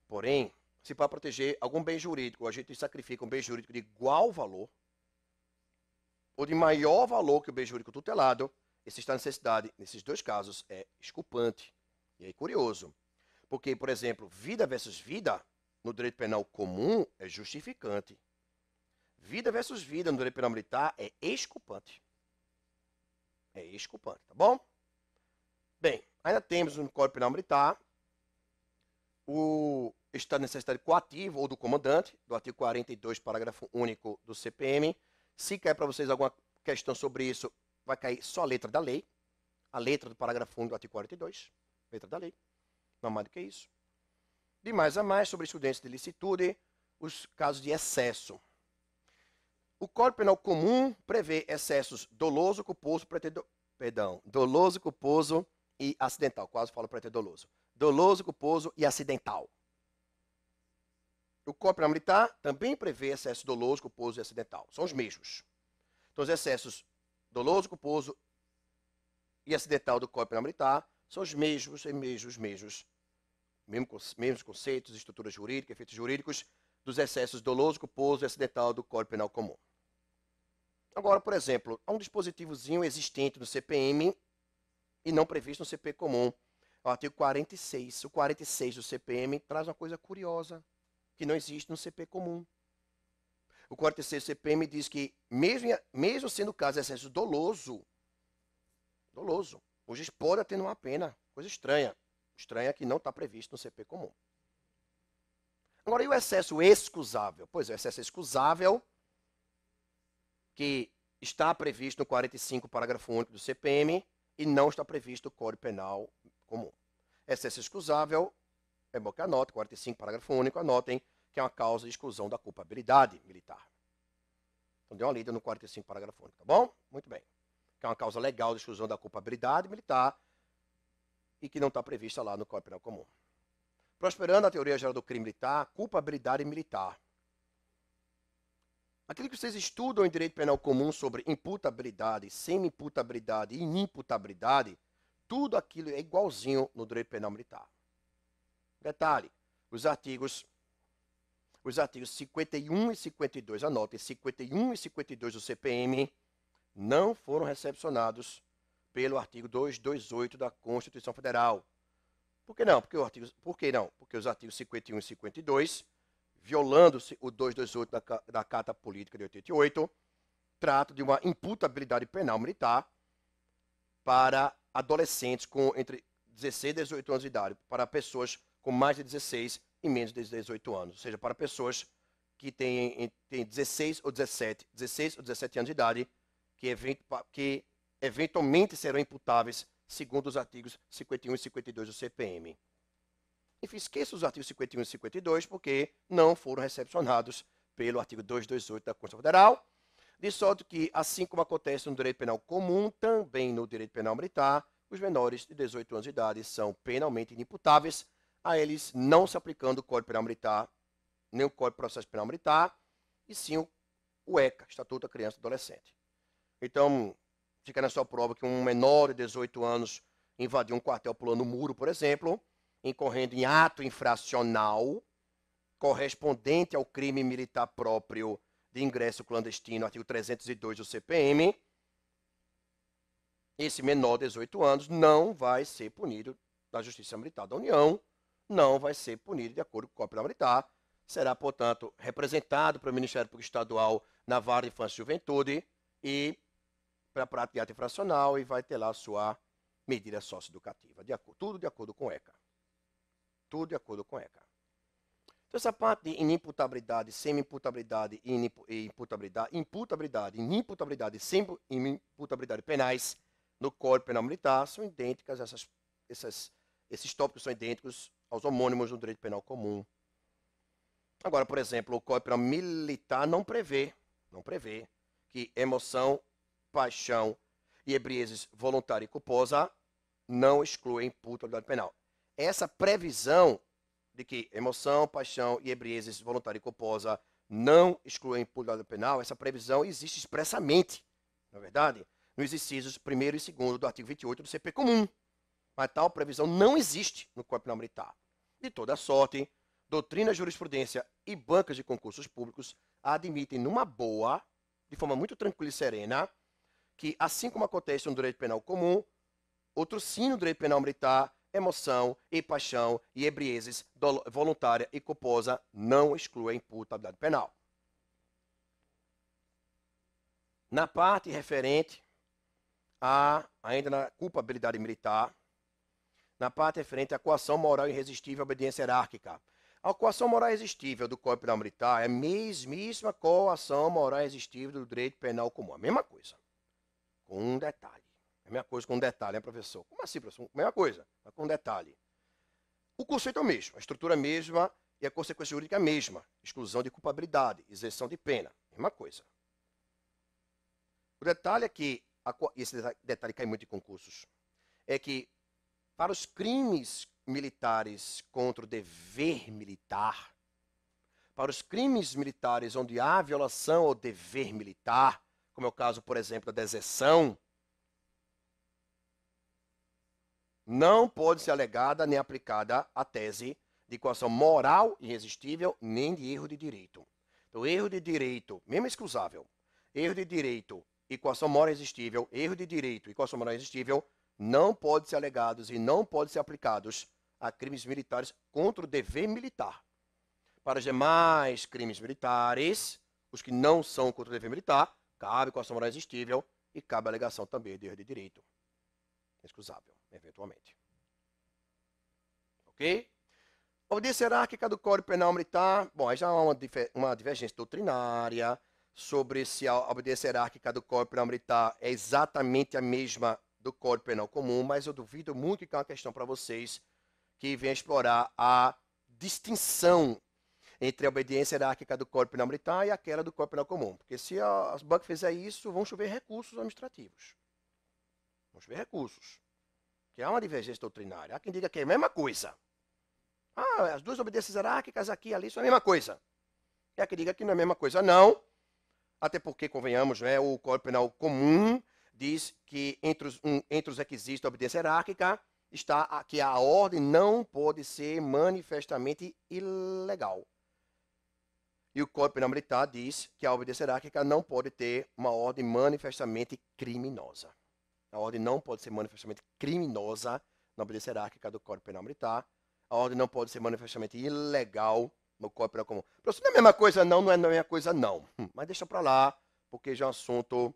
Porém, se para proteger algum bem jurídico, a gente sacrifica um bem jurídico de igual valor, ou de maior valor que o bem jurídico tutelado, esse estado de necessidade, nesses dois casos, é exculpante. E aí, curioso. Porque, por exemplo, vida versus vida, no direito penal comum, é justificante. Vida versus vida, no direito penal militar, é exculpante. É exculpante, tá bom? Bem, ainda temos no Código Penal Militar estado de necessidade coativo ou do comandante, do artigo 42, parágrafo único do CPM. Se cair para vocês alguma questão sobre isso, vai cair só a letra da lei, a letra do parágrafo único do artigo 42, letra da lei, não mais do que isso. De mais a mais, sobre excludentes de licitude, os casos de excesso. O Código Penal Comum prevê excessos doloso, culposo, doloso, culposo e acidental. Quase falo preterdoloso. Doloso, culposo e acidental. O Código Penal Militar também prevê excesso doloso, culposo e acidental. São os mesmos. Então, os excessos doloso, culposo e acidental do Código Penal Militar são os mesmos conceitos, estruturas jurídicas, efeitos jurídicos dos excessos doloso, culposo e acidental do Código Penal Comum. Agora, por exemplo, há um dispositivozinho existente no CPM e não previsto no CP comum. O artigo 46. O 46 do CPM traz uma coisa curiosa, que não existe no CP comum. O 46 do CPM diz que, mesmo sendo o caso de excesso doloso, o juiz pode atenuar a pena. Coisa estranha. Estranha que não está previsto no CP comum. Agora, e o excesso excusável? Pois é, o excesso excusável, que está previsto no 45, parágrafo único do CPM, e não está previsto no Código Penal Comum. Excesso excusável, é bom que anote, 45, parágrafo único, anotem que é uma causa de exclusão da culpabilidade militar. Então, dê uma lida no 45, parágrafo único, tá bom? Muito bem. Que é uma causa legal de exclusão da culpabilidade militar e que não está prevista lá no Código Penal Comum. Prosperando a teoria geral do crime militar, culpabilidade militar. Aquilo que vocês estudam em direito penal comum sobre imputabilidade, semi-imputabilidade e inimputabilidade, tudo aquilo é igualzinho no direito penal militar. Detalhe, os artigos 51 e 52, anotem, 51 e 52 do CPM não foram recepcionados pelo artigo 228 da Constituição Federal. Por que não? Porque os artigos 51 e 52, violando-se o 228 da Carta Política de 88, tratam de uma imputabilidade penal militar para adolescentes com entre 16 e 18 anos de idade, para pessoas com mais de 16 e menos de 18 anos, ou seja, para pessoas que têm 16 ou 17 anos de idade, que eventualmente serão imputáveis segundo os artigos 51 e 52 do CPM. Enfim, esqueça os artigos 51 e 52, porque não foram recepcionados pelo artigo 228 da Constituição Federal, de sorte que, assim como acontece no direito penal comum, também no direito penal militar, os menores de 18 anos de idade são penalmente inimputáveis, a eles não se aplicando o Código Penal Militar, nem o Código de Processo Penal Militar, e sim o ECA, Estatuto da Criança e do Adolescente. Então, fica na sua prova que um menor de 18 anos invadiu um quartel pulando um muro, por exemplo, incorrendo em ato infracional correspondente ao crime militar próprio de ingresso clandestino, artigo 302 do CPM, esse menor de 18 anos não vai ser punido na Justiça Militar da União, não vai ser punido de acordo com o Código Penal Militar, será, portanto, representado pelo Ministério Público Estadual na Vara de Infância e Juventude e para a prática de ato infracional e vai ter lá a sua medida socioeducativa. Tudo de acordo com o ECA. Tudo de acordo com o ECA. Então, essa parte de inimputabilidade, semi-imputabilidade e imputabilidade, inimputabilidade e semi-imputabilidade penais no Código Penal Militar são idênticas, esses tópicos são idênticos aos homônimos do direito penal comum. Agora, por exemplo, o Código Penal Militar não prevê que emoção, paixão e ebriezes voluntária e culposa não excluem imputabilidade penal. Essa previsão de que emoção, paixão e ebriezes voluntária e culposa não excluem imputabilidade penal, essa previsão existe expressamente, na verdade, nos incisos 1º e 2º do artigo 28 do CP comum. Mas tal previsão não existe no Código Penal Militar. De toda sorte, doutrina, jurisprudência e bancas de concursos públicos admitem numa boa, de forma muito tranquila e serena, que, assim como acontece no direito penal comum, outro sim no direito penal militar, emoção e paixão e ebriezes voluntária e culposa não excluem imputabilidade penal. Na parte referente ainda na culpabilidade militar, na parte referente à coação moral irresistível à obediência hierárquica, A coação moral irresistível do Código Penal Militar é a mesmíssima coação moral irresistível do direito penal comum. A mesma coisa. Com um detalhe. A mesma coisa com um detalhe, né, professor? Como assim, professor? Mesma coisa, mas com um detalhe. O conceito é o mesmo, a estrutura é a mesma e a consequência jurídica é a mesma. Exclusão de culpabilidade, isenção de pena. Mesma coisa. O detalhe é que, e esse detalhe cai muito em concursos, é que para os crimes militares contra o dever militar, para os crimes militares onde há violação ao dever militar, como é o caso, por exemplo, da deserção, não pode ser alegada nem aplicada a tese de coação moral irresistível nem de erro de direito. Então, erro de direito, mesmo excusável, erro de direito e coação moral irresistível, erro de direito e coação moral irresistível não podem ser alegados e não podem ser aplicados a crimes militares contra o dever militar. Para os demais crimes militares, os que não são contra o dever militar, cabe coação moral irresistível e cabe a alegação também de erro de direito. Excusável, eventualmente. Ok? Obediência hierárquica do Código Penal Militar. Bom, aí já há uma divergência doutrinária sobre se a obediência hierárquica do Código Penal Militar é exatamente a mesma do Código Penal Comum, mas eu duvido muito que é uma questão para vocês que venha explorar a distinção entre a obediência hierárquica do Código Penal Militar e aquela do Código Penal Comum. Porque se as bancas fizer isso, vão chover recursos administrativos. Vão chover recursos. Que há uma divergência doutrinária. Há quem diga que é a mesma coisa. As duas obediências hierárquicas aqui e ali são a mesma coisa. E há quem diga que não é a mesma coisa, não. Até porque, convenhamos, né, o Código Penal Comum diz que entre os requisitos da obediência hierárquica está que a ordem não pode ser manifestamente ilegal. E o Código Penal Militar diz que a obediência hierárquica não pode ter uma ordem manifestamente criminosa. A ordem não pode ser manifestamente criminosa na obediência hierárquica do Código Penal Militar. A ordem não pode ser manifestamente ilegal no Código Penal Comum. Professor, não é a mesma coisa não, não é a mesma coisa não. Mas deixa para lá, porque já é um assunto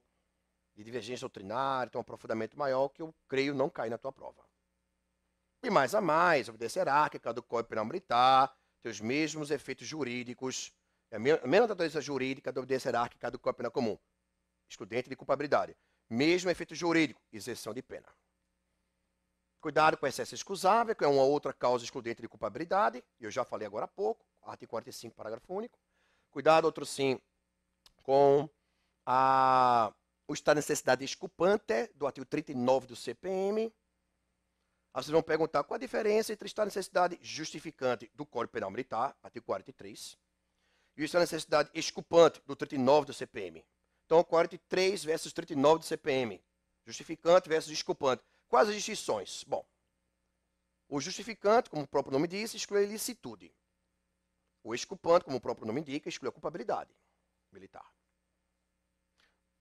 de divergência doutrinária, tem um aprofundamento maior que eu creio não cair na tua prova. E mais a mais, a obediência hierárquica do Código Penal Militar tem os mesmos efeitos jurídicos, é a mesma natureza jurídica da obediência hierárquica do Código Penal Comum. Excludente de culpabilidade. Mesmo efeito jurídico, isenção de pena. Cuidado com excesso excusável, que é uma outra causa excludente de culpabilidade, e eu já falei agora há pouco, artigo 45, parágrafo único. Cuidado, outro sim, com o estado de necessidade exculpante do artigo 39 do CPM. Aí vocês vão perguntar qual a diferença entre o estado de necessidade justificante do Código Penal Militar, artigo 43, e o estado de necessidade exculpante do 39 do CPM. Então, 43 versus 39 do CPM. Justificante versus exculpante. Quais as distinções? Bom, o justificante, como o próprio nome diz, exclui a ilicitude. O exculpante, como o próprio nome indica, exclui a culpabilidade militar.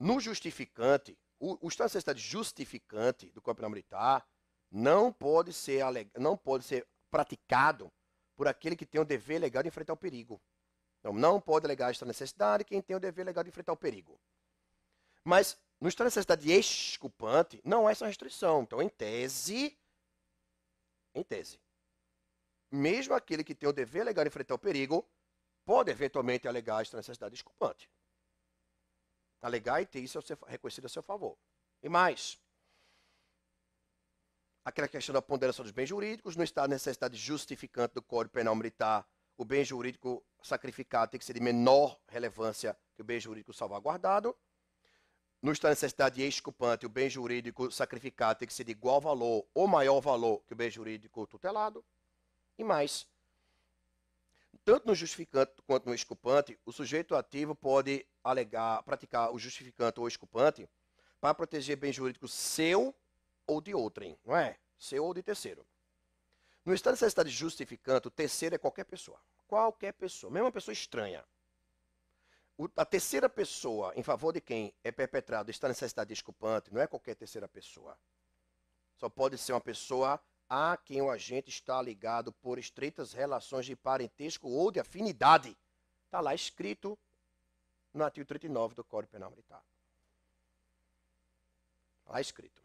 No justificante, o estado de necessidade justificante do Código Penal Militar não pode ser praticado por aquele que tem o dever legal de enfrentar o perigo. Então, não pode alegar esta necessidade quem tem o dever legal de enfrentar o perigo. Mas, no estado de necessidade exculpante, não há essa restrição. Então, em tese, mesmo aquele que tem o dever legal de enfrentar o perigo, pode eventualmente alegar esta necessidade exculpante. Alegar e ter isso reconhecido a seu favor. E mais, aquela questão da ponderação dos bens jurídicos, no estado de necessidade justificante do Código Penal Militar, o bem jurídico sacrificado tem que ser de menor relevância que o bem jurídico salvaguardado. No estado de necessidade exculpante, o bem jurídico sacrificado tem que ser de igual valor ou maior valor que o bem jurídico tutelado. E mais, tanto no justificante quanto no exculpante, o sujeito ativo pode praticar o justificante ou exculpante para proteger bem jurídico seu ou de outrem, não é? Seu ou de terceiro. No estado de necessidade justificante, o terceiro é qualquer pessoa. Qualquer pessoa, mesmo uma pessoa estranha. A terceira pessoa em favor de quem é perpetrado está necessidade desculpante, não é qualquer terceira pessoa. Só pode ser uma pessoa a quem o agente está ligado por estreitas relações de parentesco ou de afinidade. Está lá escrito no artigo 39 do Código Penal Militar. Lá escrito.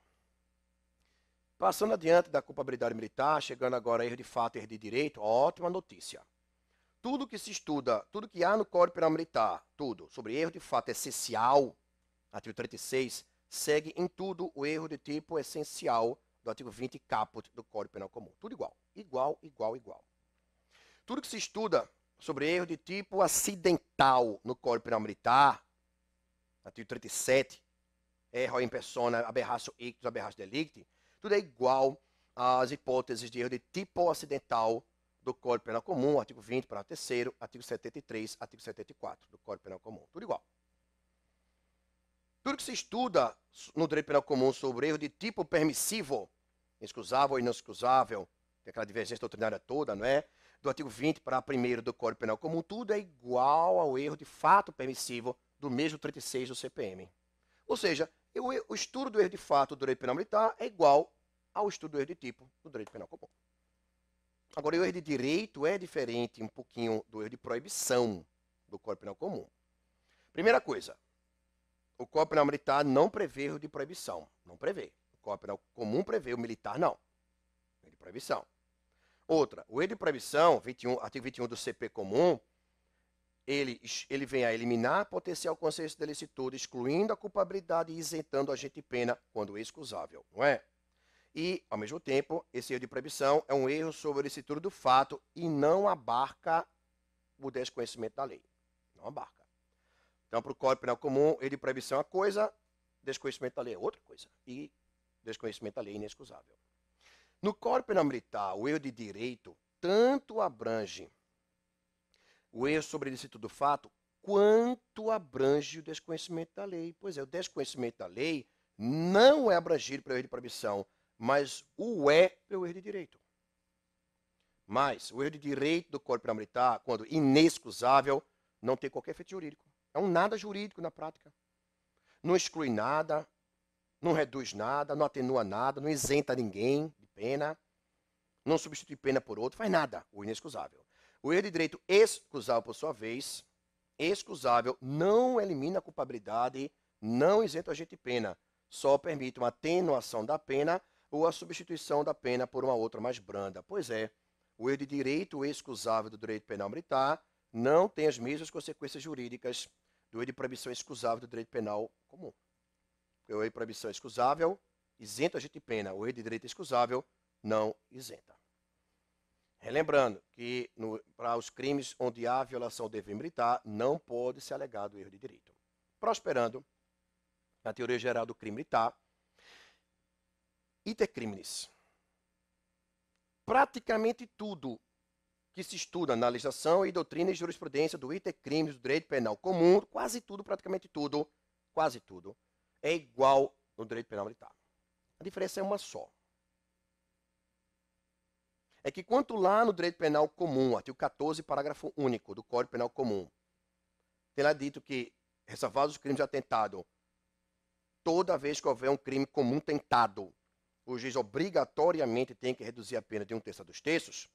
Passando adiante da culpabilidade militar, chegando agora a erro de fato e erro de direito, ótima notícia. tudo que se estuda, tudo que há no Código Penal Militar, tudo, sobre erro de fato essencial, artigo 36, segue em tudo o erro de tipo essencial do artigo 20 caput do Código Penal Comum. Tudo igual. Igual, igual, igual. Tudo que se estuda sobre erro de tipo acidental no Código Penal Militar, artigo 37, erro in persona, aberratio ictus, aberratio delicti, tudo é igual às hipóteses de erro de tipo acidental do Código Penal Comum, artigo 20, parágrafo 3º, artigo 73, artigo 74 do Código Penal Comum. Tudo igual. Tudo que se estuda no direito penal comum sobre erro de tipo permissivo, excusável e não excusável, tem aquela divergência doutrinária toda, não é? Do artigo 20 para 1º do Código Penal Comum, tudo é igual ao erro de fato permissivo do mesmo 36 do CPM. Ou seja, o estudo do erro de fato do direito penal militar é igual ao estudo do erro de tipo do direito penal comum. Agora, o erro de direito é diferente um pouquinho do erro de proibição do Código Penal Comum. Primeira coisa, o Código Penal Militar não prevê erro de proibição. Não prevê. O Código Penal Comum prevê, o militar não. Erro de proibição. Outra, o erro de proibição, artigo 21 do CP Comum, ele vem a eliminar potencial consenso de licitude, excluindo a culpabilidade e isentando o agente de pena quando excusável, não é? E, ao mesmo tempo, esse erro de proibição é um erro sobre a licitude do fato e não abarca o desconhecimento da lei. Não abarca. Então, para o Código Penal Comum, erro de proibição é uma coisa, desconhecimento da lei é outra coisa. E desconhecimento da lei é inexcusável. No Código Penal Militar, o erro de direito tanto abrange o erro sobre a licitude do fato, quanto abrange o desconhecimento da lei. Pois é, o desconhecimento da lei não é abrangido pelo erro de proibição, mas o é pelo erro de direito. Mas o erro de direito do Código Penal Militar, quando inexcusável, não tem qualquer efeito jurídico. É um nada jurídico na prática. Não exclui nada, não reduz nada, não atenua nada, não isenta ninguém de pena, não substitui pena por outro, faz nada, o inexcusável. O erro de direito excusável, por sua vez, excusável, não elimina a culpabilidade, não isenta o agente de pena, só permite uma atenuação da pena ou a substituição da pena por uma outra mais branda. Pois é, o erro de direito excusável do direito penal militar não tem as mesmas consequências jurídicas do erro de proibição excusável do direito penal comum. O erro de proibição excusável isenta o agente de pena, o erro de direito excusável não isenta. Relembrando que para os crimes onde há violação do dever militar, não pode ser alegado o erro de direito. Prosperando na teoria geral do crime militar, iter criminis. Praticamente tudo que se estuda na legislação e doutrina e jurisprudência do iter criminis, do direito penal comum, quase tudo, praticamente tudo, quase tudo, é igual no direito penal militar. A diferença é uma só. É que quanto lá no direito penal comum, artigo 14, parágrafo único do Código Penal Comum, tem lá dito que, ressalvados os crimes de atentado, toda vez que houver um crime comum tentado, o juiz obrigatoriamente tem que reduzir a pena de 1/3 a 2/3,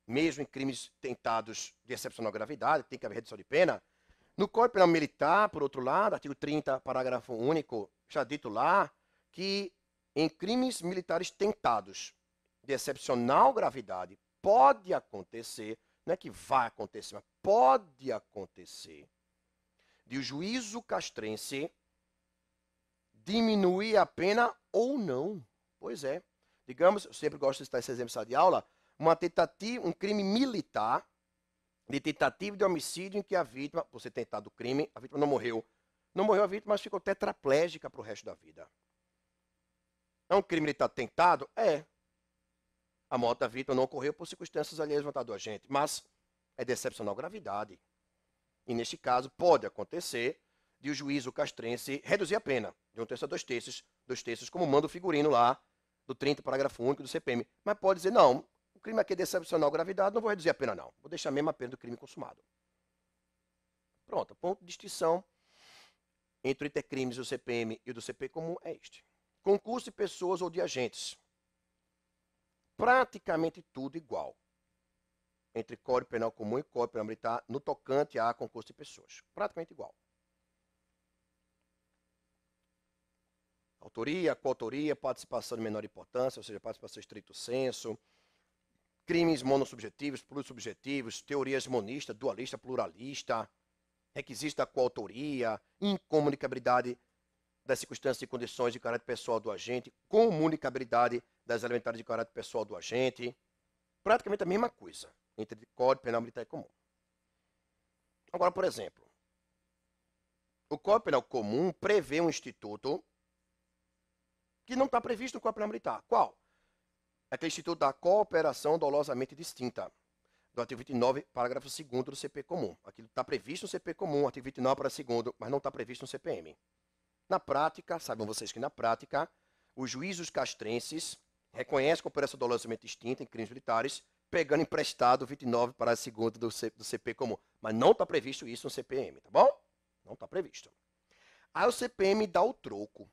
mesmo em crimes tentados de excepcional gravidade, tem que haver redução de pena. No Código Penal Militar, por outro lado, artigo 30, parágrafo único, está dito lá que em crimes militares tentados de excepcional gravidade, pode acontecer, não é que vai acontecer, mas pode acontecer, de o juízo castrense diminuir a pena ou não. Pois é. Digamos, eu sempre gosto de citar esse exemplo em sala de aula, um crime militar de tentativa de homicídio em que a vítima, por ser tentado o crime, a vítima não morreu. Não morreu a vítima, mas ficou tetraplégica para o resto da vida. É um crime militar tentado? É. A morte da vítima não ocorreu por circunstâncias alheias ao do agente, mas é de excepcional gravidade. E, neste caso, pode acontecer de o juízo castrense reduzir a pena de 1/3 a 2/3, como manda o figurino lá do 30, parágrafo único do CPM. Mas pode dizer, não, o crime aqui é de excepcional gravidade, não vou reduzir a pena, não. Vou deixar a mesma pena do crime consumado. Pronto, ponto de distinção entre o intercrimes do CPM e o do CP comum é este. Concurso de pessoas ou de agentes. Praticamente tudo igual entre Código Penal Comum e Código Penal Militar no tocante a concurso de pessoas. Praticamente igual. Autoria, coautoria, participação de menor importância, ou seja, participação estrito senso, crimes monossubjetivos, plurissubjetivos, teorias monistas, dualista, pluralista, requisitos da coautoria, incomunicabilidade das circunstâncias e condições de caráter pessoal do agente, comunicabilidade das elementares de caráter pessoal do agente, praticamente a mesma coisa entre Código Penal Militar e Comum. Agora, por exemplo, o Código Penal Comum prevê um instituto que não está previsto no Código Penal Militar. Qual? Aquele instituto da cooperação dolosamente distinta, do artigo 29, parágrafo 2º do CP Comum. Aquilo está previsto no CP Comum, artigo 29, parágrafo 2º, mas não está previsto no CPM. Na prática, sabem vocês que na prática, os juízos castrenses reconhecem a cooperação dolosamente distinta em crimes militares, pegando emprestado o 29, parágrafo 2º do CP Comum. Mas não está previsto isso no CPM, tá bom? Não está previsto. Aí o CPM dá o troco.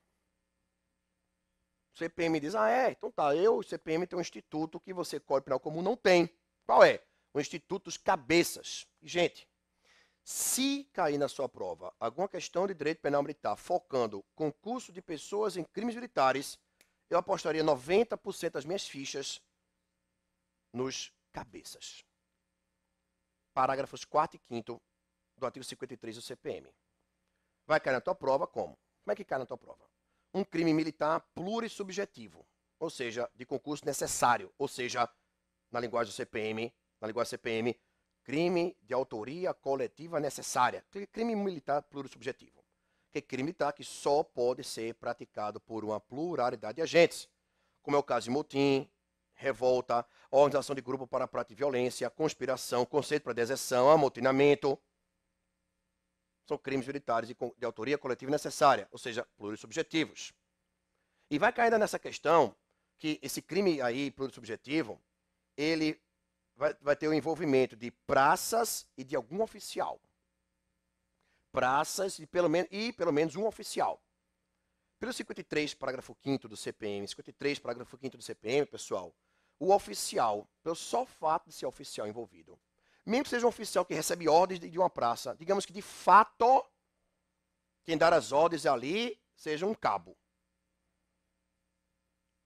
O CPM diz, então tá, o CPM tem um instituto que você, Código Penal Comum, não tem. Qual é? O Instituto dos Cabeças. E, gente, se cair na sua prova alguma questão de direito penal militar focando concurso de pessoas em crimes militares, eu apostaria 90% das minhas fichas nos cabeças. Parágrafos 4º e 5º do artigo 53 do CPM. Vai cair na tua prova como? Como é que cai na tua prova? Um crime militar plurissubjetivo, ou seja, de concurso necessário, ou seja, na linguagem do CPM, crime de autoria coletiva necessária. Crime militar plurissubjetivo. Que é crime militar que só pode ser praticado por uma pluralidade de agentes, como é o caso de motim, revolta, organização de grupo para a prática de violência, conspiração, conceito para deserção, amotinamento. São crimes militares de autoria coletiva necessária, ou seja, plurissubjetivos. E vai cair ainda nessa questão que esse crime aí plurissubjetivo, ele vai ter o envolvimento de praças e de algum oficial. Praças e pelo menos um oficial. Pelo 53, parágrafo 5º do CPM, 53, parágrafo 5º do CPM, pessoal, o oficial, pelo só fato de ser oficial envolvido, mesmo que seja um oficial que recebe ordens de uma praça, digamos que de fato, quem dá as ordens ali seja um cabo.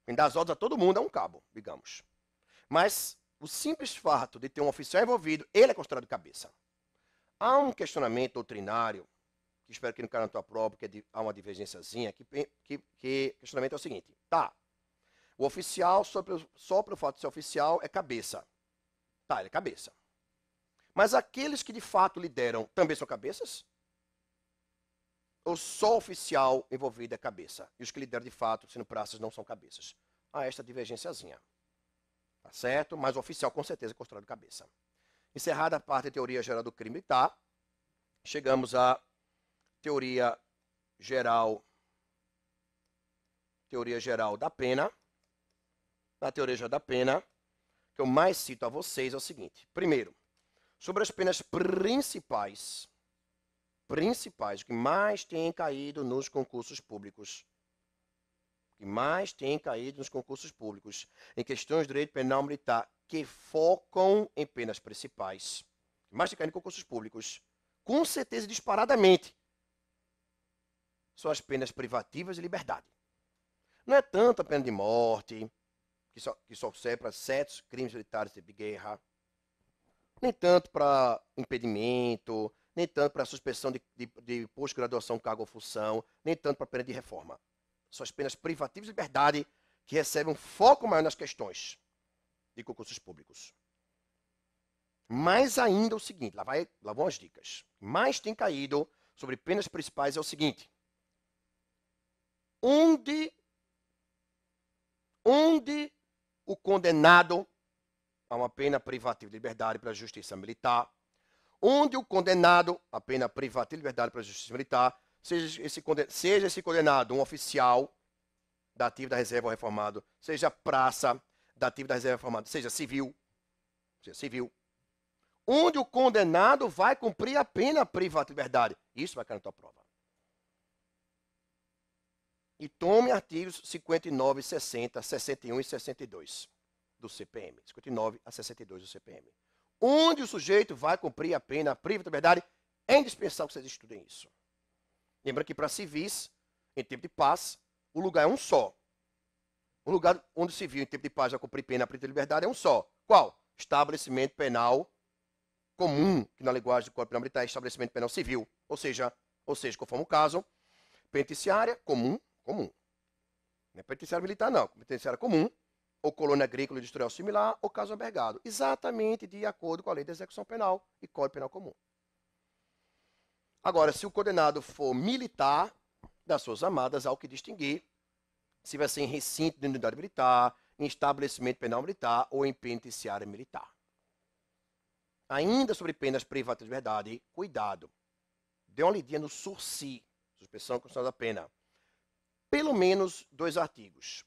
Quem dá as ordens a todo mundo é um cabo, digamos. Mas o simples fato de ter um oficial envolvido, ele é considerado cabeça. Há um questionamento doutrinário, que espero que não caia na tua prova, porque há uma divergênciazinha, que questionamento é o seguinte. Tá, o oficial, só pelo fato de ser oficial, é cabeça. Tá, ele é cabeça. Mas aqueles que de fato lideram também são cabeças? Ou só o oficial envolvido é cabeça? E os que lideram de fato, sendo praças, não são cabeças? Há esta divergênciazinha. Tá certo? Mas o oficial com certeza é considerado cabeça. Encerrada a parte de teoria geral do crime militar, chegamos à teoria geral da pena. Na teoria geral da pena, que eu mais cito a vocês é o seguinte. Primeiro, sobre as penas principais, o que mais tem caído nos concursos públicos. Em questões de direito penal militar, que focam em penas principais, que mais tem caído em concursos públicos, com certeza disparadamente, são as penas privativas de liberdade. Não é tanto a pena de morte, que só serve para certos crimes militares de guerra, nem tanto para impedimento, nem tanto para suspensão de pós-graduação, cargo ou função, nem tanto para pena de reforma. São as penas privativas de liberdade que recebem um foco maior nas questões de concursos públicos. Mais ainda o seguinte, lá vão as dicas. Mais tem caído sobre penas principais é o seguinte. Onde o condenado a uma pena privativa de liberdade pela justiça militar, onde o condenado a pena privativa de liberdade pela justiça militar, seja esse condenado um oficial da ativa da reserva ou reformado, seja praça da ativa da reserva reformado, seja civil, onde o condenado vai cumprir a pena privativa de liberdade. Isso vai cair na tua prova. E tome artigos 59, 60, 61 e 62 do CPM. 59 a 62 do CPM. Onde o sujeito vai cumprir a pena privativa de liberdade, é indispensável que vocês estudem isso. Lembra que para civis, em tempo de paz, o lugar é um só. O lugar onde o civil, em tempo de paz, vai cumprir pena privativa de liberdade é um só. Qual? Estabelecimento penal comum, que na linguagem do Código Penal Militar é estabelecimento penal civil. Ou seja, conforme o caso, penitenciária comum. Não é penitenciária militar, não. Penitenciária comum, ou colônia agrícola e industrial similar, ou caso albergado. Exatamente de acordo com a lei de execução penal e Código Penal comum. Agora, se o condenado for militar, das Forças Armadas, há o que distinguir se vai ser em recinto de unidade militar, em estabelecimento penal militar ou em penitenciária militar. Ainda sobre penas privadas de liberdade, cuidado. Dê uma lidinha no SURSI, suspensão condicional da pena. Pelo menos dois artigos.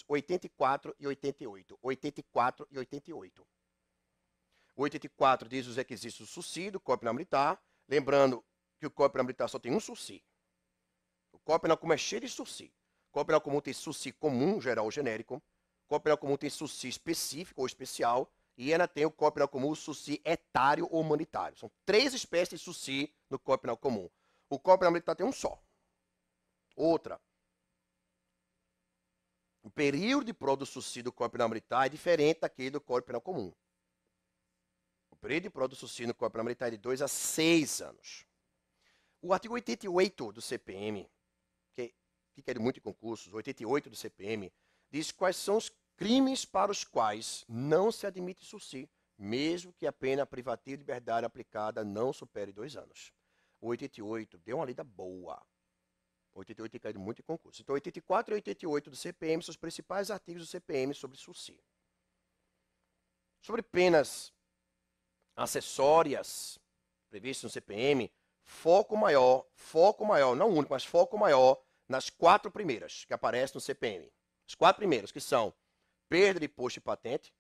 84 e 88. 84 e 88. O 84 diz os requisitos do SURSI, do Código Penal Militar. Lembrando que o Código Penal Militar só tem um SURSI. O Código Penal comum é cheio de SURSI. O Código Penal comum tem SURSI comum, geral ou genérico. O Código Penal comum tem SURSI específico ou especial. E ainda tem o Código Penal comum, o SURSI etário ou humanitário. São 3 espécies de SURSI no Código Penal comum. O Código Penal Militar tem um só. Outra. O período de prova do SURSI do Código Penal Militar é diferente daquele do Código Penal comum. O período de prova do SURSI no Código Penal Militar é de 2 a 6 anos. O artigo 88 do CPM, que é muito em concursos, 88 do CPM, diz quais são os crimes para os quais não se admite SURSI, mesmo que a pena privativa de liberdade aplicada não supere 2 anos. O 88 deu uma lida boa. O 88 tem caído muito em concurso. Então, 84 e 88 do CPM são os principais artigos do CPM sobre SURSI. Sobre penas acessórias previstas no CPM, foco maior, não único, mas foco maior nas 4 primeiras que aparecem no CPM. As 4 primeiras, que são perda de posto e patente,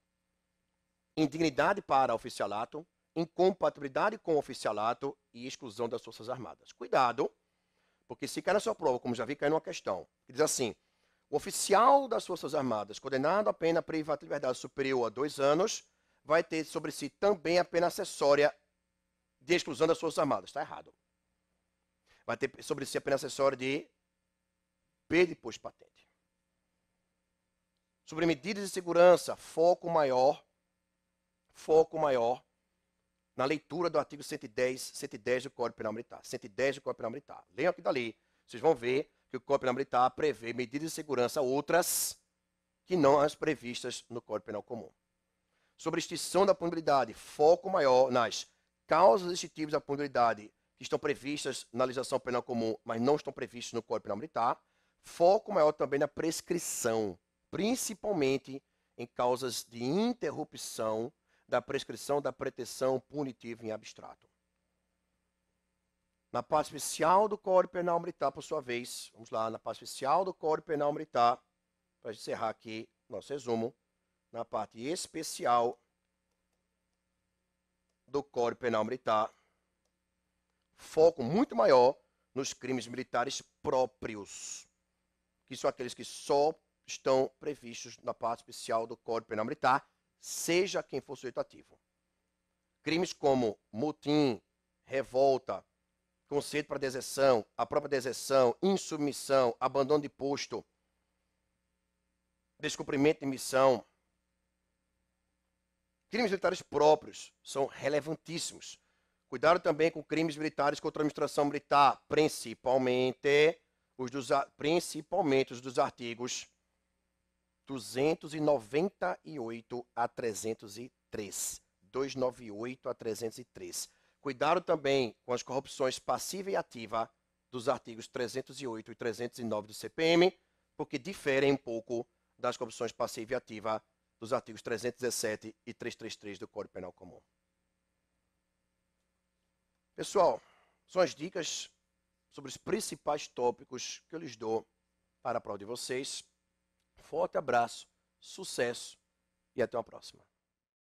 indignidade para oficialato, incompatibilidade com o oficialato e exclusão das Forças Armadas. Cuidado, porque se cai na sua prova, como já vi cair numa questão, que diz assim, o oficial das Forças Armadas condenado a pena privativa de liberdade superior a 2 anos vai ter sobre si também a pena acessória de exclusão das Forças Armadas. Está errado. Vai ter sobre si a pena acessória de perda de posto e patente. Sobre medidas de segurança, foco maior na leitura do artigo 110 do Código Penal Militar. 110 do Código Penal Militar. Leiam aqui dali. Vocês vão ver que o Código Penal Militar prevê medidas de segurança outras que não as previstas no Código Penal Comum. Sobre extinção da punibilidade, foco maior nas causas extintivas da punibilidade que estão previstas na legislação penal comum, mas não estão previstas no Código Penal Militar. Foco maior também na prescrição, principalmente em causas de interrupção da prescrição da pretensão punitiva em abstrato. Na parte especial do Código Penal Militar, por sua vez, vamos lá, na parte especial do Código Penal Militar, para encerrar aqui nosso resumo, na parte especial do Código Penal Militar, foco muito maior nos crimes militares próprios, que são aqueles que só estão previstos na parte especial do Código Penal Militar, seja quem for sujeito ativo. Crimes como motim, revolta, conceito para deserção, a própria deserção, insubmissão, abandono de posto, descumprimento de missão. Crimes militares próprios são relevantíssimos. Cuidado também com crimes militares contra a administração militar, principalmente os dos artigos 298 a 303. 298 a 303. Cuidado também com as corrupções passiva e ativa dos artigos 308 e 309 do CPM, porque diferem um pouco das corrupções passiva e ativa dos artigos 317 e 333 do Código Penal Comum. Pessoal, são as dicas sobre os principais tópicos que eu lhes dou para a prova de vocês. Forte abraço, sucesso e até uma próxima.